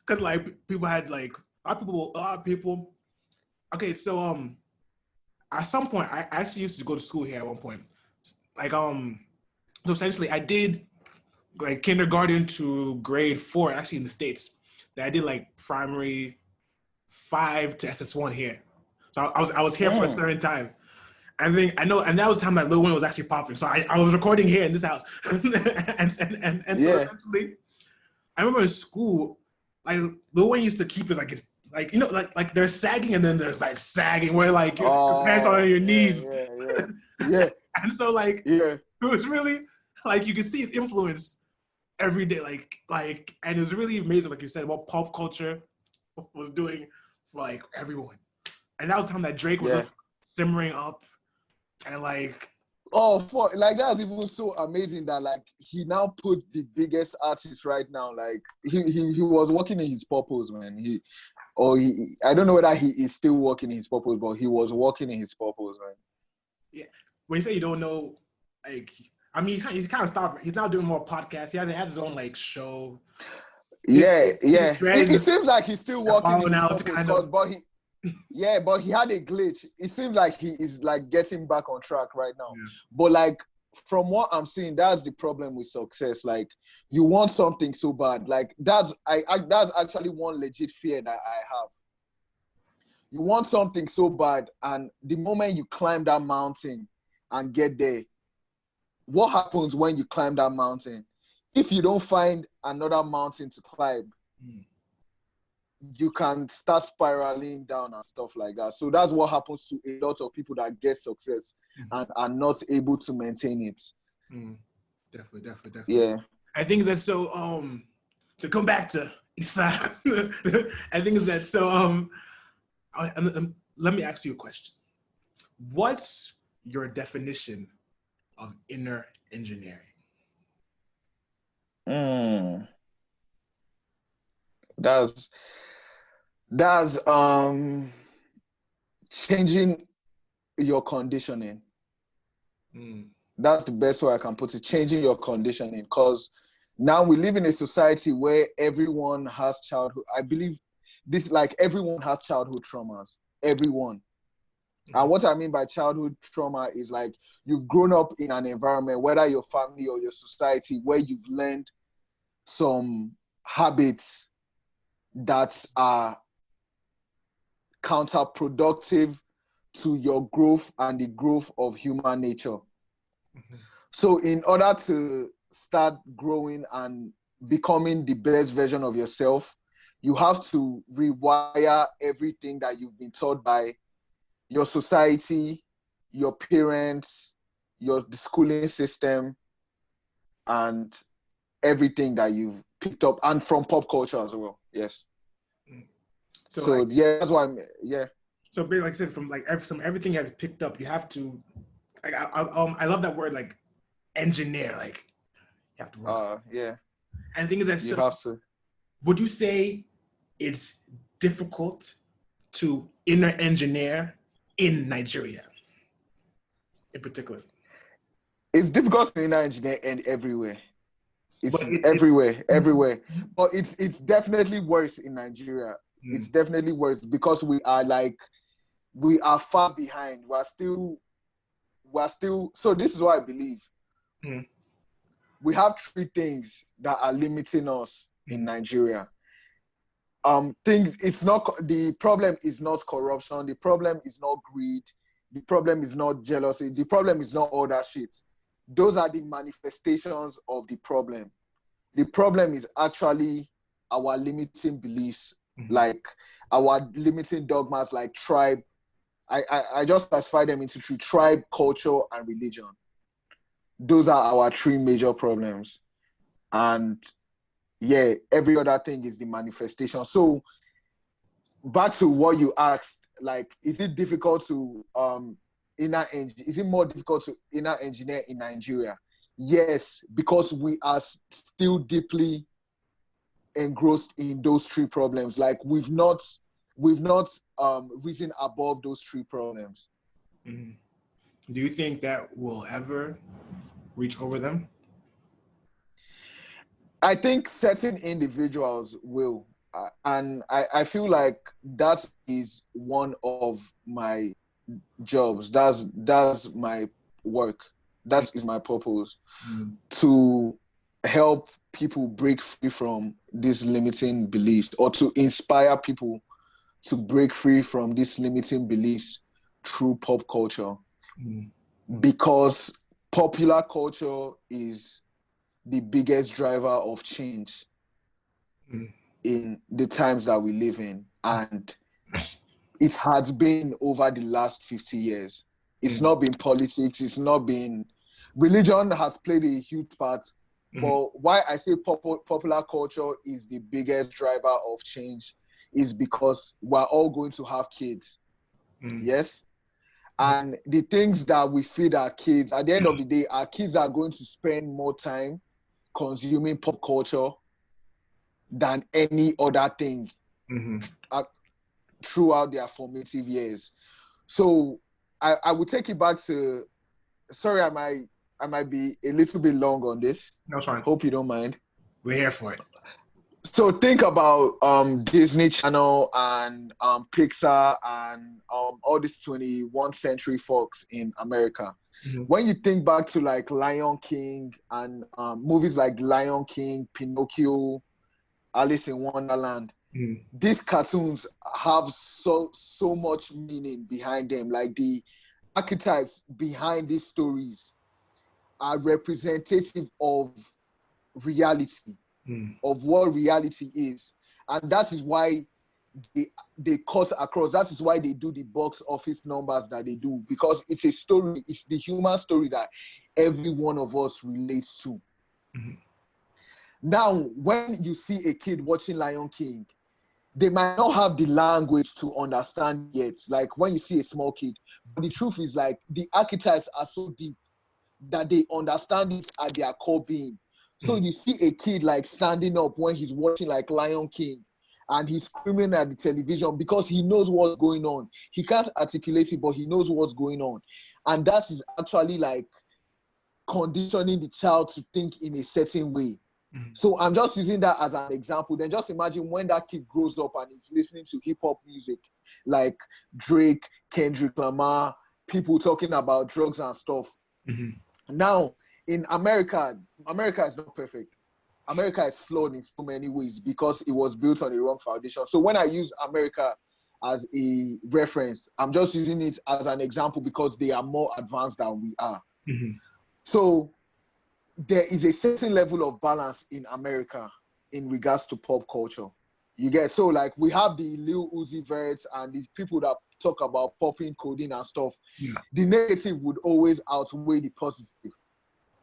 S1: because like people had like a lot of people. Okay, so at some point I actually used to go to school here at one point. Like so essentially I did like kindergarten to grade 4 actually in the States. That I did like primary 5 to SS1 here. So I was here for a certain time. I think I know, and that was the time that Lil Wayne was actually popping. So I was recording here in this house, and so
S2: Yeah.
S1: essentially, I remember in school, like Lil Wayne used to keep his like you know like there's sagging and then there's like sagging where like your pants are on your knees,
S2: Yeah.
S1: and so like
S2: Yeah.
S1: it was really like you can see his influence every day, and it was really amazing, like you said, what pop culture was doing for like everyone, and that was the time that Drake was
S2: Yeah.
S1: just simmering up. And like,
S2: Oh, fuck. Like that's even so amazing that like he now put the biggest artist right now. Like he was working in his purpose, man. I don't know whether he is still working in his purpose, but he was working in his purpose, man.
S1: yeah. When you say you don't know, like, I mean, he's kind of stopped. He's now doing more podcasts. He has his own like show.
S2: Yeah. It
S1: Trends
S2: seems like he's still working in
S1: falling
S2: his
S1: out,
S2: purpose,
S1: kind of.
S2: but he had a glitch. It seems like he is like getting back on track right now.
S1: Yeah.
S2: But like from what I'm seeing, that's the problem with success. Like you want something so bad. Like that's actually one legit fear that I have. You want something so bad, and the moment you climb that mountain and get there, what happens when you climb that mountain? If you don't find another mountain to climb, you can start spiraling down and stuff like that. So that's what happens to a lot of people that get success and are not able to maintain it.
S1: Definitely.
S2: Yeah.
S1: I think that's so. To come back to Isah, I think that so. Let me ask you a question. What's your definition of inner engineering?
S2: That's changing your conditioning. That's the best way I can put it. Changing your conditioning, because now we live in a society where everyone has childhood. I believe this, like everyone has childhood traumas. Everyone. And what I mean by childhood trauma is like you've grown up in an environment, whether your family or your society, where you've learned some habits that are counterproductive to your growth and the growth of human nature. So in order to start growing and becoming the best version of yourself, you have to rewire everything that you've been taught by your society, your parents, the schooling system, and everything that you've picked up, and from pop culture as well. Yes. So like, yeah, that's why
S1: So like I said, from everything you have picked up, you have to. Like, I love that word, like engineer. Like you have to work.
S2: Yeah.
S1: And things that
S2: you have to.
S1: Would you say it's difficult to inner engineer in Nigeria, in particular?
S2: It's difficult to inner engineer and everywhere. It's everywhere. But it's definitely worse in Nigeria. It's definitely worse because we are far behind. We're still. So this is what I believe. We have 3 things that are limiting us in Nigeria. The problem is not corruption. The problem is not greed. The problem is not jealousy. The problem is not all that shit. Those are the manifestations of the problem. The problem is actually our limiting beliefs, like our limiting dogmas, like tribe. I just classify them into 3: tribe, culture, and religion. Those are our 3 major problems. And yeah, every other thing is the manifestation. So back to what you asked, like, is it difficult to is it more difficult to inner engineer in Nigeria? Yes, because we are still deeply engrossed in those three problems. Like we've not risen above those three problems.
S1: Mhm. Do you think that we'll ever reach over them?
S2: I think certain individuals will, and I feel like that is one of my jobs. That's my work. That is my purpose,
S1: Mm.
S2: to help people break free from these limiting beliefs, or to inspire people to break free from these limiting beliefs through pop culture,
S1: Mm.
S2: because popular culture is the biggest driver of change
S1: Mm.
S2: in the times that we live in. And it has been over the last 50 years. It's
S1: Mm.
S2: not been politics, it's not been religion has played a huge part.
S1: Mm.
S2: But why I say popular culture is the biggest driver of change is because we're all going to have kids.
S1: Mm.
S2: Yes. And the things that we feed our kids, at the end of the day, our kids are going to spend more time consuming pop culture than any other thing
S1: Mm-hmm.
S2: throughout their formative years. So I would take it back to, sorry, I might be a little bit long on this.
S1: No, it's fine.
S2: Hope you don't mind.
S1: We're here for it.
S2: So think about Disney Channel and Pixar and all this 21st Century Fox in America.
S1: Mm-hmm.
S2: When you think back to like Lion King and movies like Lion King, Pinocchio, Alice in Wonderland,
S1: Mm.
S2: these cartoons have so much meaning behind them. Like the archetypes behind these stories are representative of reality,
S1: Mm.
S2: of what reality is. And that is why they cut across. That is why they do the box office numbers that they do, because it's a story, it's the human story that every one of us relates to.
S1: Mm-hmm.
S2: Now, when you see a kid watching Lion King, they might not have the language to understand yet, like when you see a small kid. But the truth is, like, the archetypes are so deep that they understand it at their core being. So
S1: Mm.
S2: you see a kid like standing up when he's watching like Lion King and he's screaming at the television because he knows what's going on. He can't articulate it, but he knows what's going on. And that is actually like conditioning the child to think in a certain way.
S1: Mm.
S2: So I'm just using that as an example. Then just imagine when that kid grows up and is listening to hip hop music like Drake, Kendrick Lamar, people talking about drugs and stuff.
S1: Mm-hmm.
S2: Now, in America, America is not perfect. America is flawed in so many ways because it was built on the wrong foundation. So when I use America as a reference, I'm just using it as an example because they are more advanced than we are.
S1: Mm-hmm.
S2: So there is a certain level of balance in America in regards to pop culture. You get, so like we have the Lil Uzi Verts and these people that talk about popping, coding and stuff.
S1: Yeah.
S2: The negative would always outweigh the positive.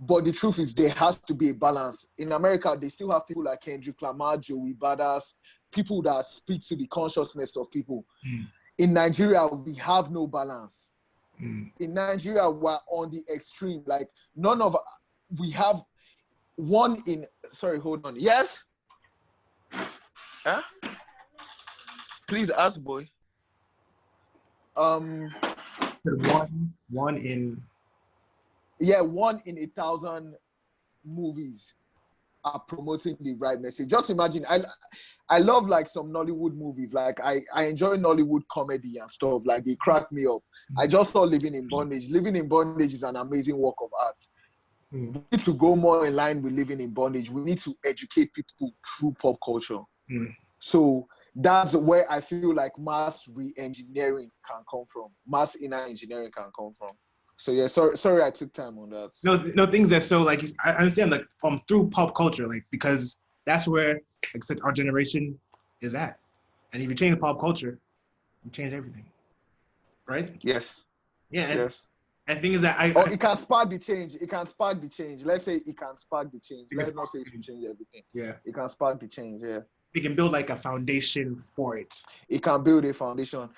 S2: But the truth is there has to be a balance. In America, they still have people like Kendrick Lamar, Joey Badass, people that speak to the consciousness of people.
S1: Mm.
S2: In Nigeria, we have no balance.
S1: Mm.
S2: In Nigeria, we're on the extreme. Like we have one in, sorry, hold on. Yes? Huh? Please ask, boy.
S1: One in.
S2: Yeah, 1 in 1,000 movies are promoting the right message. Just imagine, I love like some Nollywood movies. Like I enjoy Nollywood comedy and stuff. Like they crack me up. I just saw Living in Bondage. Living in Bondage is an amazing work of art.
S1: Mm.
S2: We need to go more in line with Living in Bondage. We need to educate people through pop culture.
S1: Mm.
S2: So that's where I feel like mass re-engineering can come from. Mass inner engineering can come from. So yeah, sorry I took time on that.
S1: No, things that so like I understand like through pop culture, like because that's where, like I said, our generation is at. And if you change pop culture, you change everything. Right?
S2: Yes.
S1: Yeah.
S2: Yes.
S1: And the thing is that
S2: Or it can spark the change. It can spark the change. Let's say it can spark the change. Let's not say it will change everything.
S1: Yeah.
S2: It can spark the change, yeah.
S1: It can build like a foundation for it.
S2: It can build a foundation.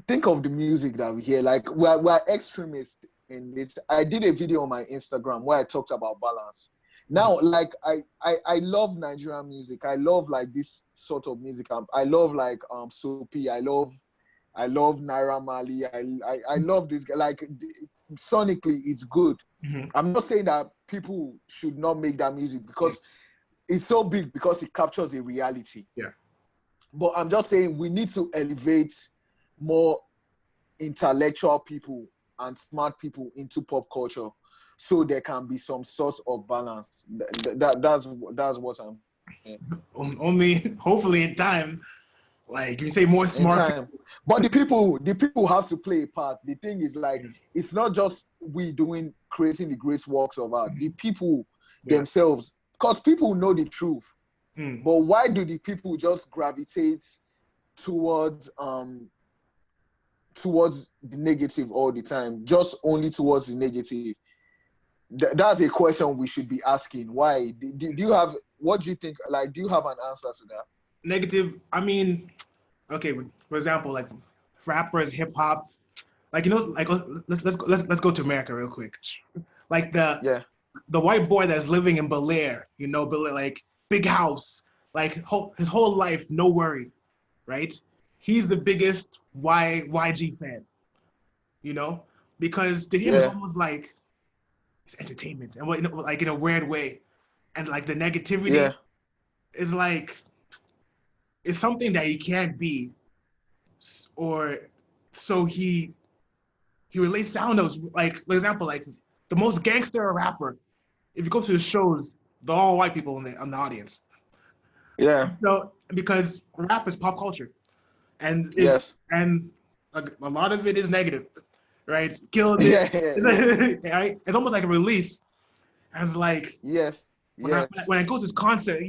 S2: Think of the music that we hear. Like we're extremists in this. I did a video on my Instagram where I talked about balance. Now, like I love Nigerian music. I love like this sort of music. I love like Soapy. I love Naira Marley. I love this guy. Like sonically, it's good.
S1: Mm-hmm.
S2: I'm not saying that people should not make that music because it's so big because it captures a reality.
S1: Yeah.
S2: But I'm just saying we need to elevate more intellectual people and smart people into pop culture, so there can be some sort of balance. That's what I'm saying.
S1: Only hopefully in time, like you say, more smart
S2: people. But the people have to play a part. The thing is, like, it's not just we creating the great works of art. The people themselves, because people know the truth. But why do the people just gravitate towards the negative all the time? Just only towards the negative. That's a question we should be asking. Why? Do you have, what do you think? Like, do you have an answer to that?
S1: Negative. I mean, okay. For example, like rappers, hip hop, like, you know, like let's go to America real quick. Like the white boy that's living in Bel Air, you know, like big house, like his whole life, no worry, right? He's the biggest YG fan, you know, because to him it's almost like it's entertainment, and like in a weird way, and like the negativity is like it's something that he can't be, or so he relates down those, like, for example, like the most gangster rapper, if you go to the shows, they're all white people in the audience.
S2: Yeah.
S1: So because rap is pop culture, and it's and a lot of it is negative, right? Killed it. Right? It's almost like a release. As like when I go to this concert,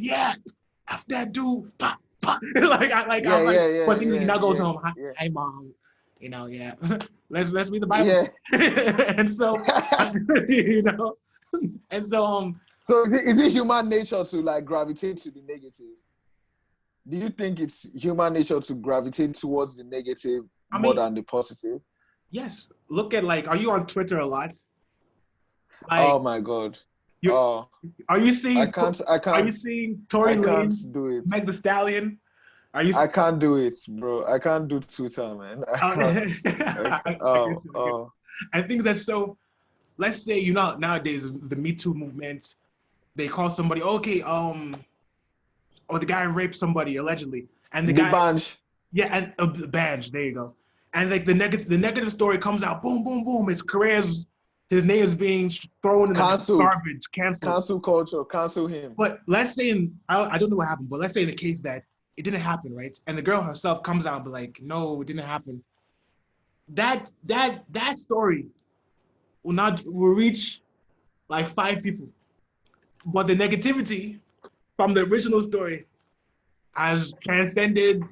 S1: after that dude, pop, pop. But then he now goes home. Hey mom, you know, let's read the Bible. And so you know, and so
S2: So is it human nature to like gravitate to the negative? Do you think it's human nature to gravitate towards the negative more than the positive?
S1: Yes. Look at, like, are you on Twitter a lot?
S2: Like, oh my God.
S1: Are you seeing?
S2: I can't.
S1: Are you seeing Tory Lanez,
S2: do it.
S1: Meg the Stallion?
S2: I can't do it, bro. I can't do Twitter, man.
S1: I think that's so. Let's say, you know, nowadays the Me Too movement, they call somebody, okay, or the guy raped somebody allegedly, and the guy,
S2: Banj.
S1: And the Banj, there you go, and like the negative story comes out, boom, boom, boom, his name is being thrown in the garbage,
S2: cancel culture, cancel him.
S1: But let's say I don't know what happened, but let's say in the case that it didn't happen, right? And the girl herself comes out and be like, no, it didn't happen. That story will reach like 5 people. But the negativity from the original story has transcended,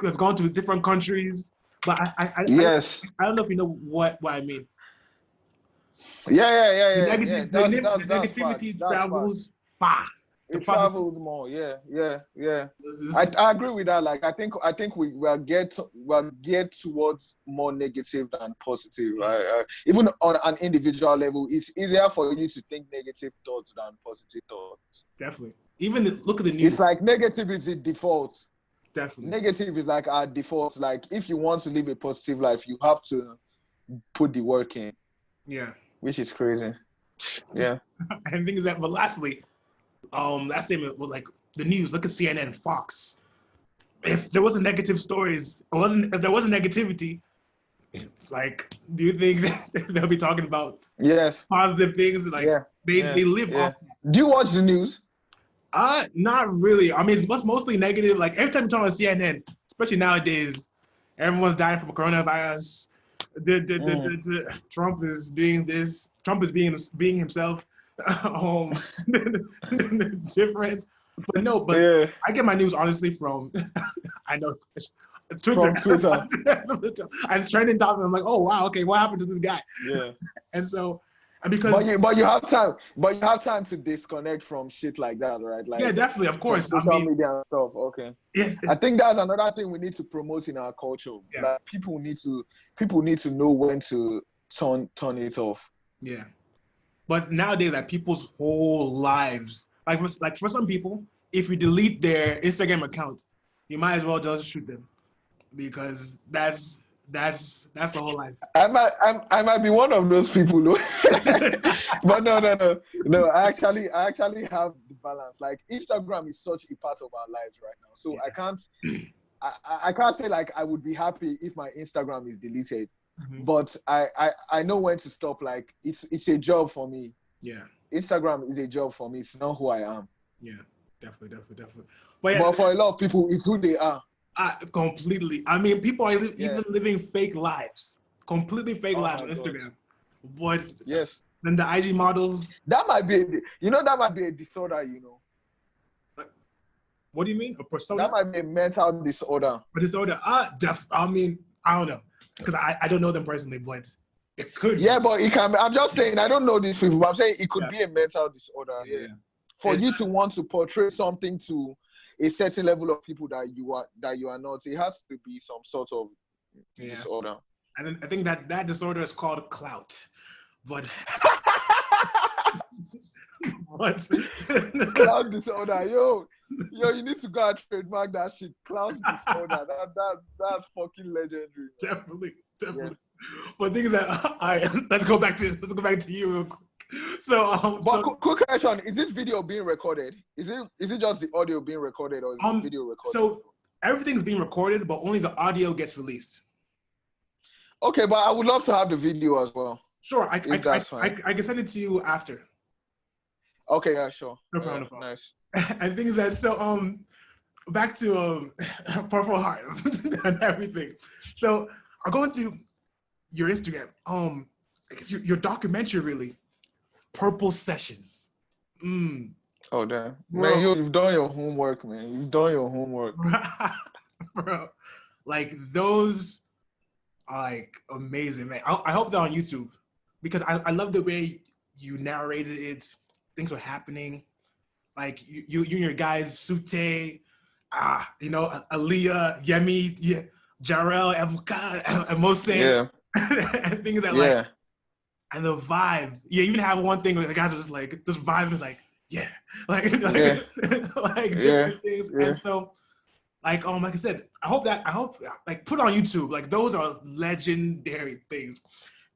S1: has gone to different countries. But I don't know if you know what I mean.
S2: The
S1: negativity travels far.
S2: It travels more. I agree with that. Like, I think we will get towards more negative than positive. Even on an individual level, it's easier for you to think negative thoughts than positive thoughts.
S1: Definitely. Even look at the news.
S2: It's like negative is the default.
S1: Definitely.
S2: Negative is like our default. Like, if you want to live a positive life, you have to put the work in.
S1: Yeah.
S2: Which is crazy. Yeah.
S1: And things that, but lastly, that statement was like the news. Look at CNN, Fox. If there wasn't negative stories, if there wasn't negativity, it's like, do you think they'll be talking about positive things? Like they live off that.
S2: Do you watch the news?
S1: Not really. I mean, it's mostly negative. Like every time you talk about CNN, especially nowadays, everyone's dying from coronavirus. Trump is doing this. Trump is being himself. Different, but I get my news honestly from I know Twitter.
S2: From
S1: Twitter. I'm trending topic. I'm like, oh wow, okay, what happened to this guy?
S2: Yeah.
S1: And so, and because
S2: but you have time. But you have time to disconnect from shit like that, right? Like,
S1: yeah, definitely, of course.
S2: Social media and stuff. Okay.
S1: Yeah.
S2: I think that's another thing we need to promote in our culture.
S1: Yeah.
S2: Like, people need to know when to turn it off.
S1: Yeah. But nowadays, like people's whole lives, for some people, if you delete their Instagram account, you might as well just shoot them because that's the whole life.
S2: I might be one of those people, though. But no. I actually have the balance. Like Instagram is such a part of our lives right now, so
S1: Yeah.
S2: I can't say like I would be happy if my Instagram is deleted,
S1: Mm-hmm.
S2: but I know when to stop. Like it's a job for me.
S1: Yeah.
S2: Instagram is a job for me. It's not who I am.
S1: Yeah. Definitely. But yeah,
S2: But for a lot of people, it's who they are.
S1: completely. I mean, people are
S2: Yeah.
S1: even living fake lives, completely fake
S2: Oh
S1: lives
S2: my
S1: on
S2: God.
S1: Instagram. But
S2: Yes,
S1: then the IG models.
S2: that might be. That might be a disorder.
S1: What do you mean? A persona?
S2: That might be a mental disorder.
S1: A disorder? I mean, I don't know because I don't know them personally, but it could.
S2: Yeah, but it can. I'm just saying. I don't know these people, but I'm saying it could be a mental disorder.
S1: Yeah.
S2: For
S1: It's
S2: you to want to portray something to a certain level of people that you are not, it has to be some sort of disorder.
S1: And then I think that disorder is called clout, but what?
S2: Cloud disorder, yo, you need to go and trademark that shit. Cloud disorder, that's fucking legendary.
S1: Definitely. Yeah. But things that let's go back to you real quick. So,
S2: but quick question: is this video being recorded? Is it just the audio being recorded, or is the video recorded?
S1: So everything's being recorded, but only the audio gets released.
S2: Okay, but I would love to have the video as well.
S1: Sure, I can send it to you after.
S2: Okay, yeah, sure.
S1: No problem.
S2: Nice.
S1: And things that back to Purple Heart and everything. So I'm going through your Instagram. I guess your documentary really, Purple Sessions.
S2: Oh damn, man! You've done your homework, man. You've done your homework,
S1: bro. Like those are like amazing, man. I hope they're on YouTube because I love the way you narrated it. Things were happening, like you and your guys, Sute, Aaliyah, Yemi, Jarrell, Evuka, and Mose, and things that like, and the vibe. You even have one thing where the guys were just like, this vibe is like, like different things, and so. Like I said, I hope like put on YouTube. Like those are legendary things,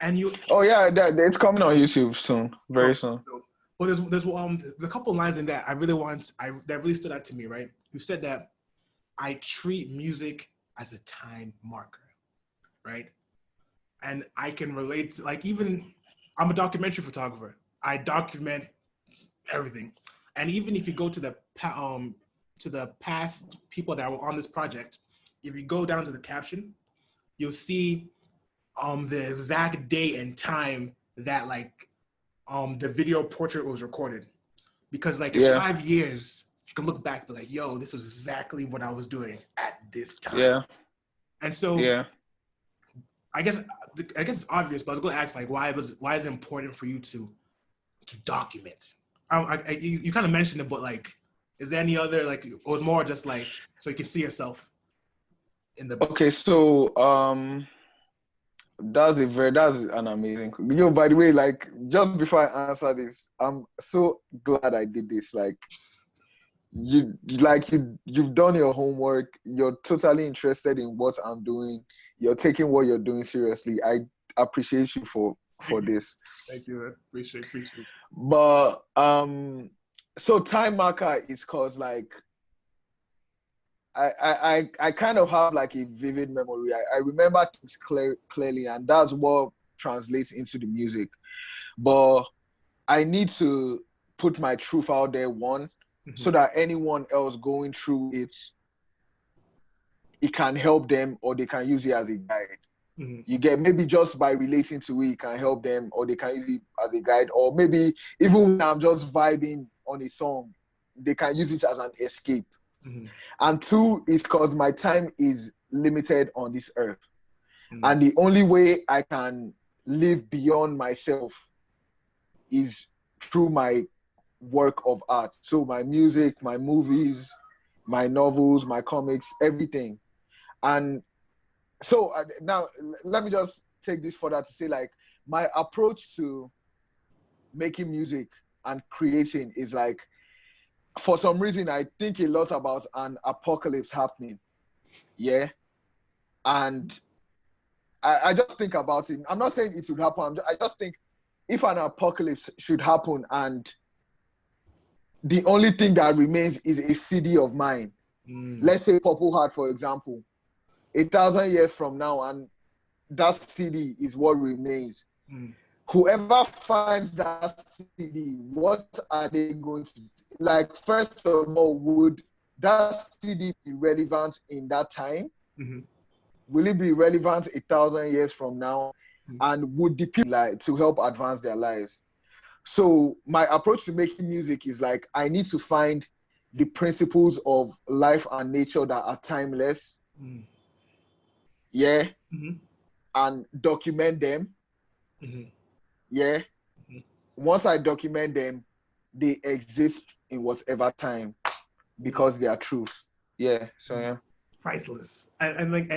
S1: and you.
S2: Oh yeah, it's coming on YouTube soon, very soon.
S1: Well, there's a couple lines in that that really stood out to me. Right, you said that I treat music as a time marker, right? And I can relate to, like, even I'm a documentary photographer. I document everything, and even if you go to the past people that were on this project, if you go down to the caption, you'll see the exact day and time that like the video portrait was recorded. Because like in 5 years, you can look back and be like, yo, this was exactly what I was doing at this time.
S2: Yeah. And
S1: so I guess it's obvious, but I was going to ask like why is it important for you to document? You kind of mentioned it, but like, is there any other, like, or more just like, so you can see yourself in the...
S2: Okay, so that's an amazing... by the way, like, just before I answer this, I'm so glad I did this. Like, you've done your homework. You're totally interested in what I'm doing. You're taking what you're doing seriously. I appreciate you for this.
S1: Thank you. Appreciate it.
S2: But so time marker is cause like I kind of have like a vivid memory. I remember things clearly, and that's what translates into the music. But I need to put my truth out there, so that anyone else going through it can help them, or they can use it as a guide. You get, maybe just by relating to it can help them, or they can use it as a guide, or maybe even when I'm just vibing on a song, they can use it as an escape. And two is because my time is limited on this earth, and the only way I can live beyond myself is through my work of art. So my music, my movies, my novels, my comics, everything. And so now let me just take this further to say, like, my approach to making music and creating is like, for some reason, I think a lot about an apocalypse happening. Yeah. And I just think about it. I'm not saying it should happen. I just think if an apocalypse should happen and the only thing that remains is a CD of mine, let's say Purple Heart, for example, 1,000 years from now, and that CD is what remains. Whoever finds that CD, what are they going to, like, first of all, would that CD be relevant in that time? Will it be relevant 1,000 years from now? And would the people like to help advance their lives? So my approach to making music is like, I need to find the principles of life and nature that are timeless. Yeah. And document them. Yeah. Once I document them, they exist in whatever time because they are truths. Yeah. So yeah.
S1: Priceless. And like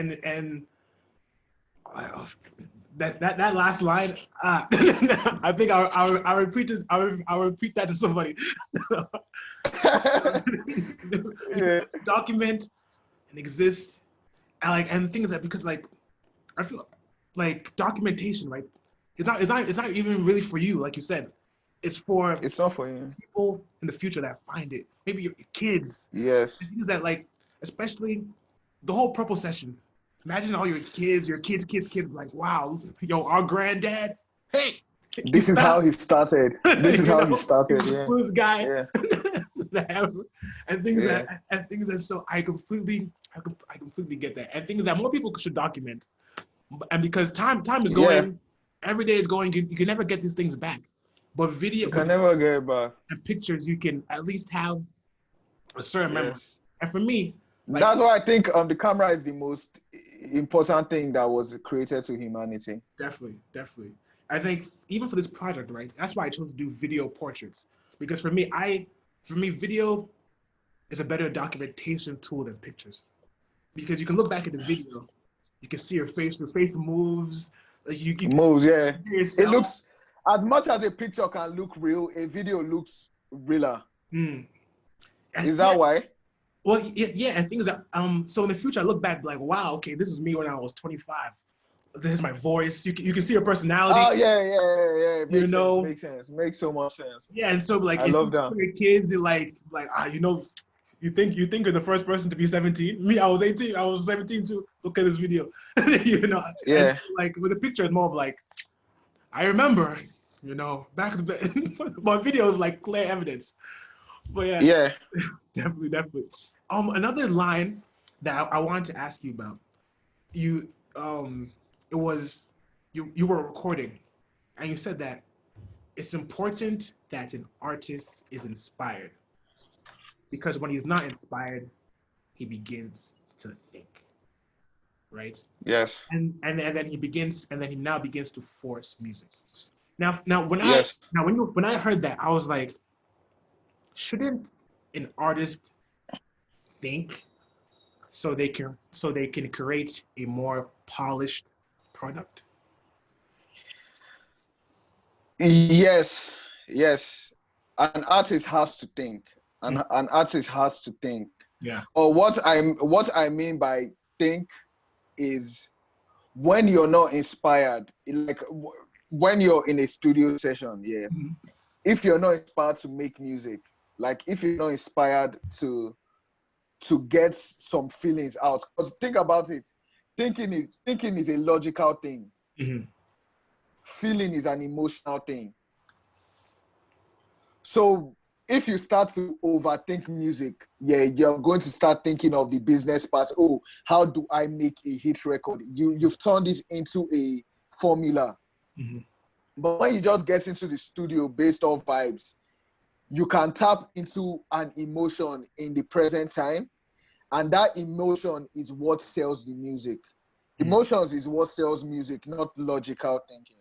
S1: that last line, I think I'll repeat this. I'll repeat that to somebody.
S2: Yeah.
S1: Document and exist, and things that, because like I feel like documentation, right? It's not even really for you, like you said. It's
S2: not for you.
S1: People in the future that find it. Maybe your kids.
S2: Yes.
S1: Things that, like, especially the whole Purple session. Imagine all your kids, like, wow, yo, our granddad, hey.
S2: This is how he started. This is how he started.
S1: He's the
S2: Yeah.
S1: coolest guy.
S2: Yeah.
S1: and things that so I completely get that. And things that more people should document. And because time is going, every day is going, you can never get these things back. But video,
S2: you can never get it back.
S1: And pictures, you can at least have a certain memory. And for me, like,
S2: that's why I think the camera is the most important thing that was created to humanity.
S1: Definitely. I think even for this project, right? That's why I chose to do video portraits, because for me, video is a better documentation tool than pictures, because you can look back at the video, you can see your face moves, like you
S2: moves. Yeah, it looks, as much as a picture can look real, a video looks realer. Is that why?
S1: Well, yeah, and things that so in the future I look back like, wow, okay, this is me when I was 25. This is my voice. You can see your personality.
S2: Oh yeah. It makes sense.
S1: Makes
S2: sense. It makes so much sense.
S1: Yeah, and so like,
S2: I love that.
S1: Your kids, like you think you're the first person to be 17. Me, I was 18. I was 17 too. Look at this video.
S2: Yeah.
S1: And, like, with the picture, it's more of like, I remember, back in the my video is like clear evidence. But yeah. Definitely. Another line that I wanted to ask you about, it was you were recording, and you said that it's important that an artist is inspired, because when he's not inspired, he begins to think, right?
S2: Yes.
S1: And then he now begins to force music. Now when I heard that, I was like, shouldn't an artist think so they can create a more polished product?
S2: Yes. An artist has to think. An artist has to think.
S1: Yeah.
S2: Or what I mean by think is, when you're not inspired, like when you're in a studio session, if you're not inspired to make music, like if you're not inspired to get some feelings out, because think about it, thinking is a logical thing. Feeling is an emotional thing. So if you start to overthink music, you're going to start thinking of the business part. Oh, how do I make a hit record? You've turned this into a formula. But when you just get into the studio based off vibes, you can tap into an emotion in the present time, and that emotion is what sells the music. Emotions is what sells music, not logical thinking.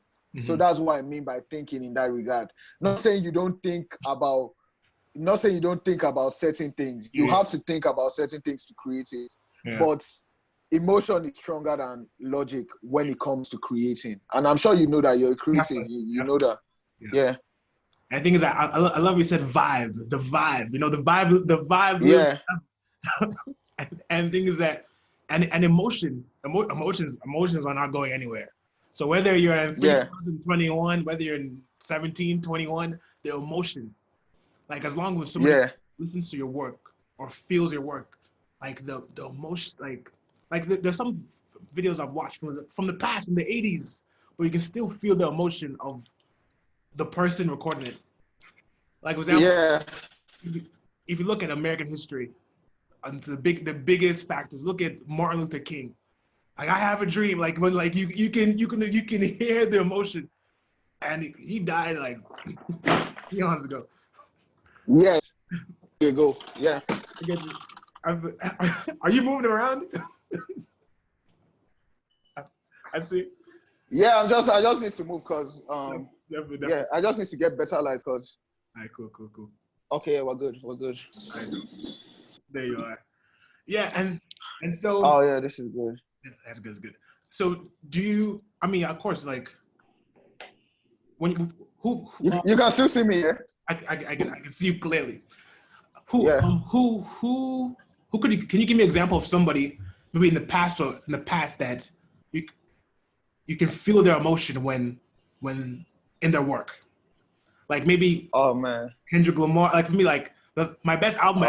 S2: So that's what I mean by thinking in that regard. Not saying you don't think about certain things. You have to think about certain things to create it. But emotion is stronger than logic when it comes to creating. And I'm sure you know that you're creative.
S1: Definitely,
S2: You know
S1: definitely.
S2: that. Yeah.
S1: I think is that I love you said vibe, the vibe. You know, the vibe.
S2: Yeah.
S1: And thing is that, and emotions are not going anywhere. So whether you're in
S2: Yeah.
S1: 3021, whether you're in 1721, the emotion, like as long as somebody
S2: Yeah.
S1: listens to your work or feels your work, like the emotion, there's some videos I've watched from the past, from the 80s, where you can still feel the emotion of the person recording it. Like for example,
S2: Yeah.
S1: if you look at American history, the biggest factors, look at Martin Luther King. Like I have a dream, like when like you can hear the emotion, and he died like 3 years ago.
S2: Yes. There you go. Yeah.
S1: Are you moving around? I see.
S2: Yeah. I just need to move because
S1: Definitely.
S2: yeah, I just need to get better light because.
S1: All right, cool.
S2: Okay, yeah, we're good. We're good.
S1: All right, there you are. Yeah, and so
S2: Oh yeah, this is good.
S1: that's good. That's good. So do you? I mean, of course, like when
S2: You can still see me, yeah?
S1: I can see you clearly. Who
S2: Yeah.
S1: who can you give me an example of somebody maybe in the past that you can feel their emotion when in their work, like maybe
S2: Oh man.
S1: Kendrick Lamar. Like for me, like my best album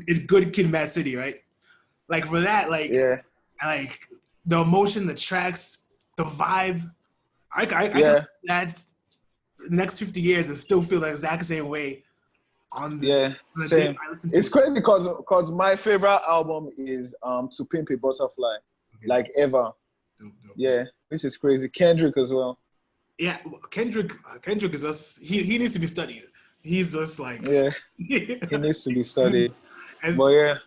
S1: is Good Kid, Mad City, right? Like for that,
S2: Yeah.
S1: like the emotion, the tracks, the vibe. I can
S2: Yeah.
S1: that the next 50 years and still feel the exact same way on this
S2: Yeah.
S1: on the day
S2: Same.
S1: I listen to
S2: It's
S1: it.
S2: crazy because my favorite album is To Pimp a Butterfly,
S1: Okay,
S2: like ever.
S1: dope.
S2: Yeah. This is crazy. Kendrick as well.
S1: Yeah, Kendrick is just he needs to be studied. He's just like
S2: Yeah. He needs to be studied.
S1: and
S2: But yeah.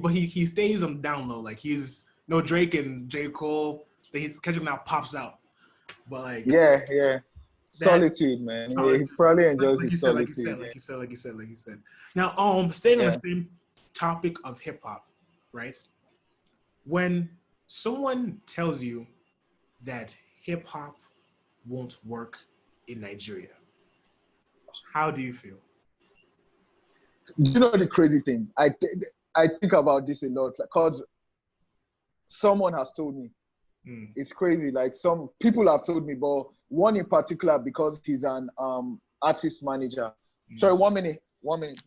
S1: but he stays on down low. Like he's no Drake and J. Cole. Kendrick now pops out. But like
S2: Yeah. Yeah.
S1: that
S2: Solitude, man. He
S1: solitude.
S2: probably
S1: Like,
S2: enjoys
S1: like you
S2: his
S1: said,
S2: solitude. Yeah.
S1: like you said. Now, staying on
S2: Yeah.
S1: the same topic of hip hop, right? When someone tells you that hip hop won't work in Nigeria, how do you feel?
S2: You know the crazy thing? I think about this a lot because someone has told me.
S1: Mm.
S2: It's crazy. Like some people have told me, but one in particular because he's an artist manager.
S1: Mm.
S2: Sorry, 1 minute. 1 minute.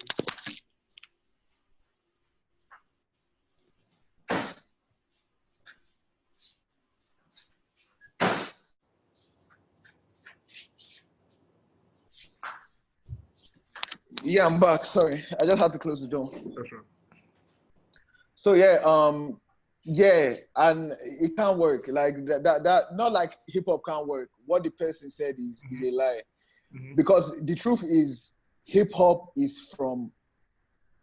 S2: Yeah, I'm back. Sorry, I just had to close the door.
S1: For sure.
S2: So yeah, and it can't work. Like that not like hip hop can't work. What the person said is a lie.
S1: Mm-hmm.
S2: Because the truth is hip hop is from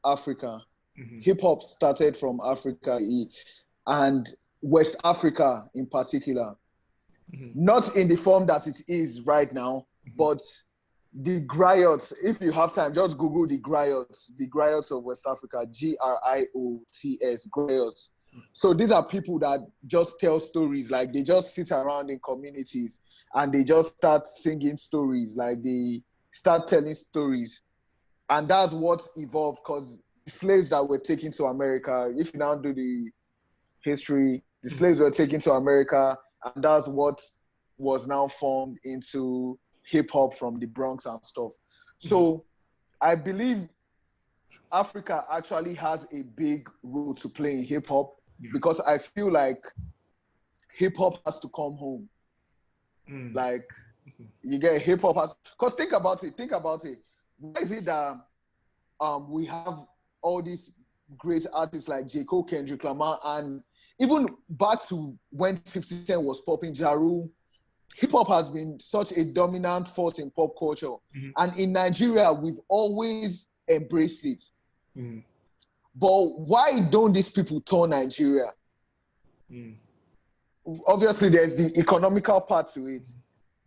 S2: Africa.
S1: Mm-hmm.
S2: Hip hop started from Africa and West Africa in particular.
S1: Mm-hmm.
S2: Not in the form that it is right now, but the griots, if you have time, just Google the griots of West Africa, GRIOTS, griots. So these are people that just tell stories, like they just sit around in communities and they just start singing stories, like they start telling stories. And that's what evolved because the slaves that were taken to America, if you now do the history, the slaves were taken to America, and that's what was now formed into hip hop from the Bronx and stuff. So I believe Africa actually has a big role to play in hip hop because I feel like hip hop has to come home. Like you get hip hop has, because think about it. Why is it that we have all these great artists like J. Cole, Kendrick Lamar, and even back to when 50 Cent was popping, Ja Rule, hip hop has been such a dominant force in pop culture. And in Nigeria, we've always embraced it. But why don't these people tour Nigeria? Obviously, there's the economical part to it.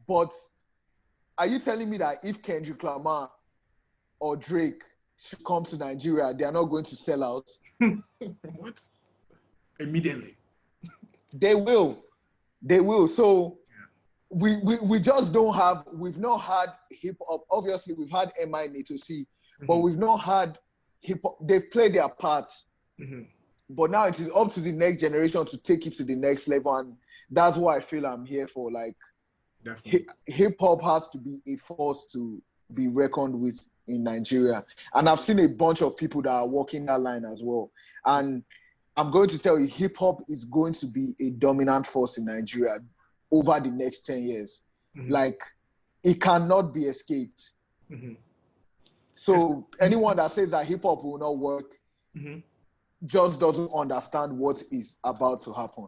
S2: But are you telling me that if Kendrick Lamar or Drake should come to Nigeria, they are not going to sell out?
S1: What? Immediately.
S2: They will. So we just don't have. We've not had hip hop. Obviously, we've had MI to see, but we've not had hip hop. They've played their parts, but now it is up to the next generation to take it to the next level, and that's what I feel I'm here for. Like, hip hop has to be a force to be reckoned with in Nigeria, and I've seen a bunch of people that are walking that line as well. And I'm going to tell you, hip hop is going to be a dominant force in Nigeria over the next 10 years. Like, it cannot be escaped. So anyone that says that hip hop will not work just doesn't understand what is about to happen.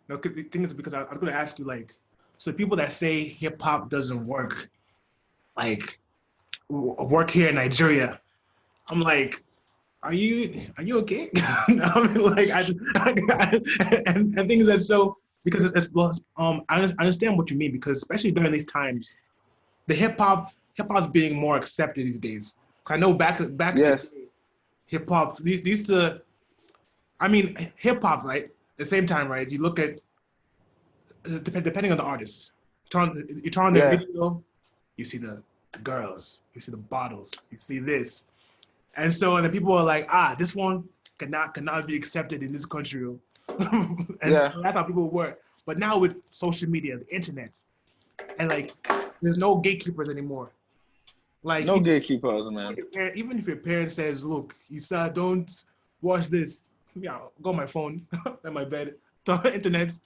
S1: No, the thing is, because I was going to ask you, like, so people that say hip hop doesn't work, like, work here in Nigeria, I'm like, are you okay? I mean, like, and things that so because I understand what you mean, because especially during these times, the hip-hop's being more accepted these days. I know back
S2: Yes.
S1: hip-hop these to, I mean, hip-hop, right? At the same time, right? You look at depending on the artist, you turn on their video, you see the girls, you see the bottles, you see this, and then people are like, this one cannot be accepted in this country. So that's how people work. But now with social media, the internet, and like, there's no gatekeepers anymore. Like,
S2: no gatekeepers, man.
S1: Even if your parent says, "Look, Isah, don't watch this," go on my phone, at my bed, to the internet,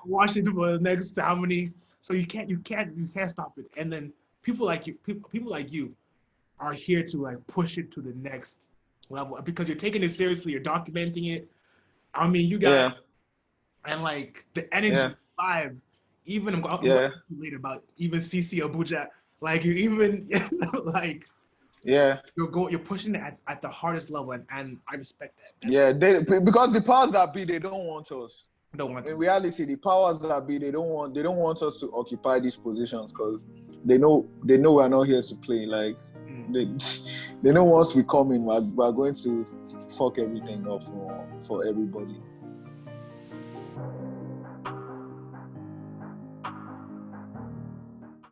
S1: watch it for the next how many. So you can't stop it. And then people like you are here to like push it to the next level, because you're taking it seriously, you're documenting it. I mean, you guys, and like the energy vibe. Even I'm going to ask you later about even CC Abuja. Like, you even like, you're pushing it at the hardest level, and I respect that.
S2: Because the powers that be, they don't want us.
S1: Don't want
S2: in reality, the powers that be, they don't want us to occupy these positions, because they know we're not here to play. Like, they know once we come in, we're going to fuck everything up for everybody.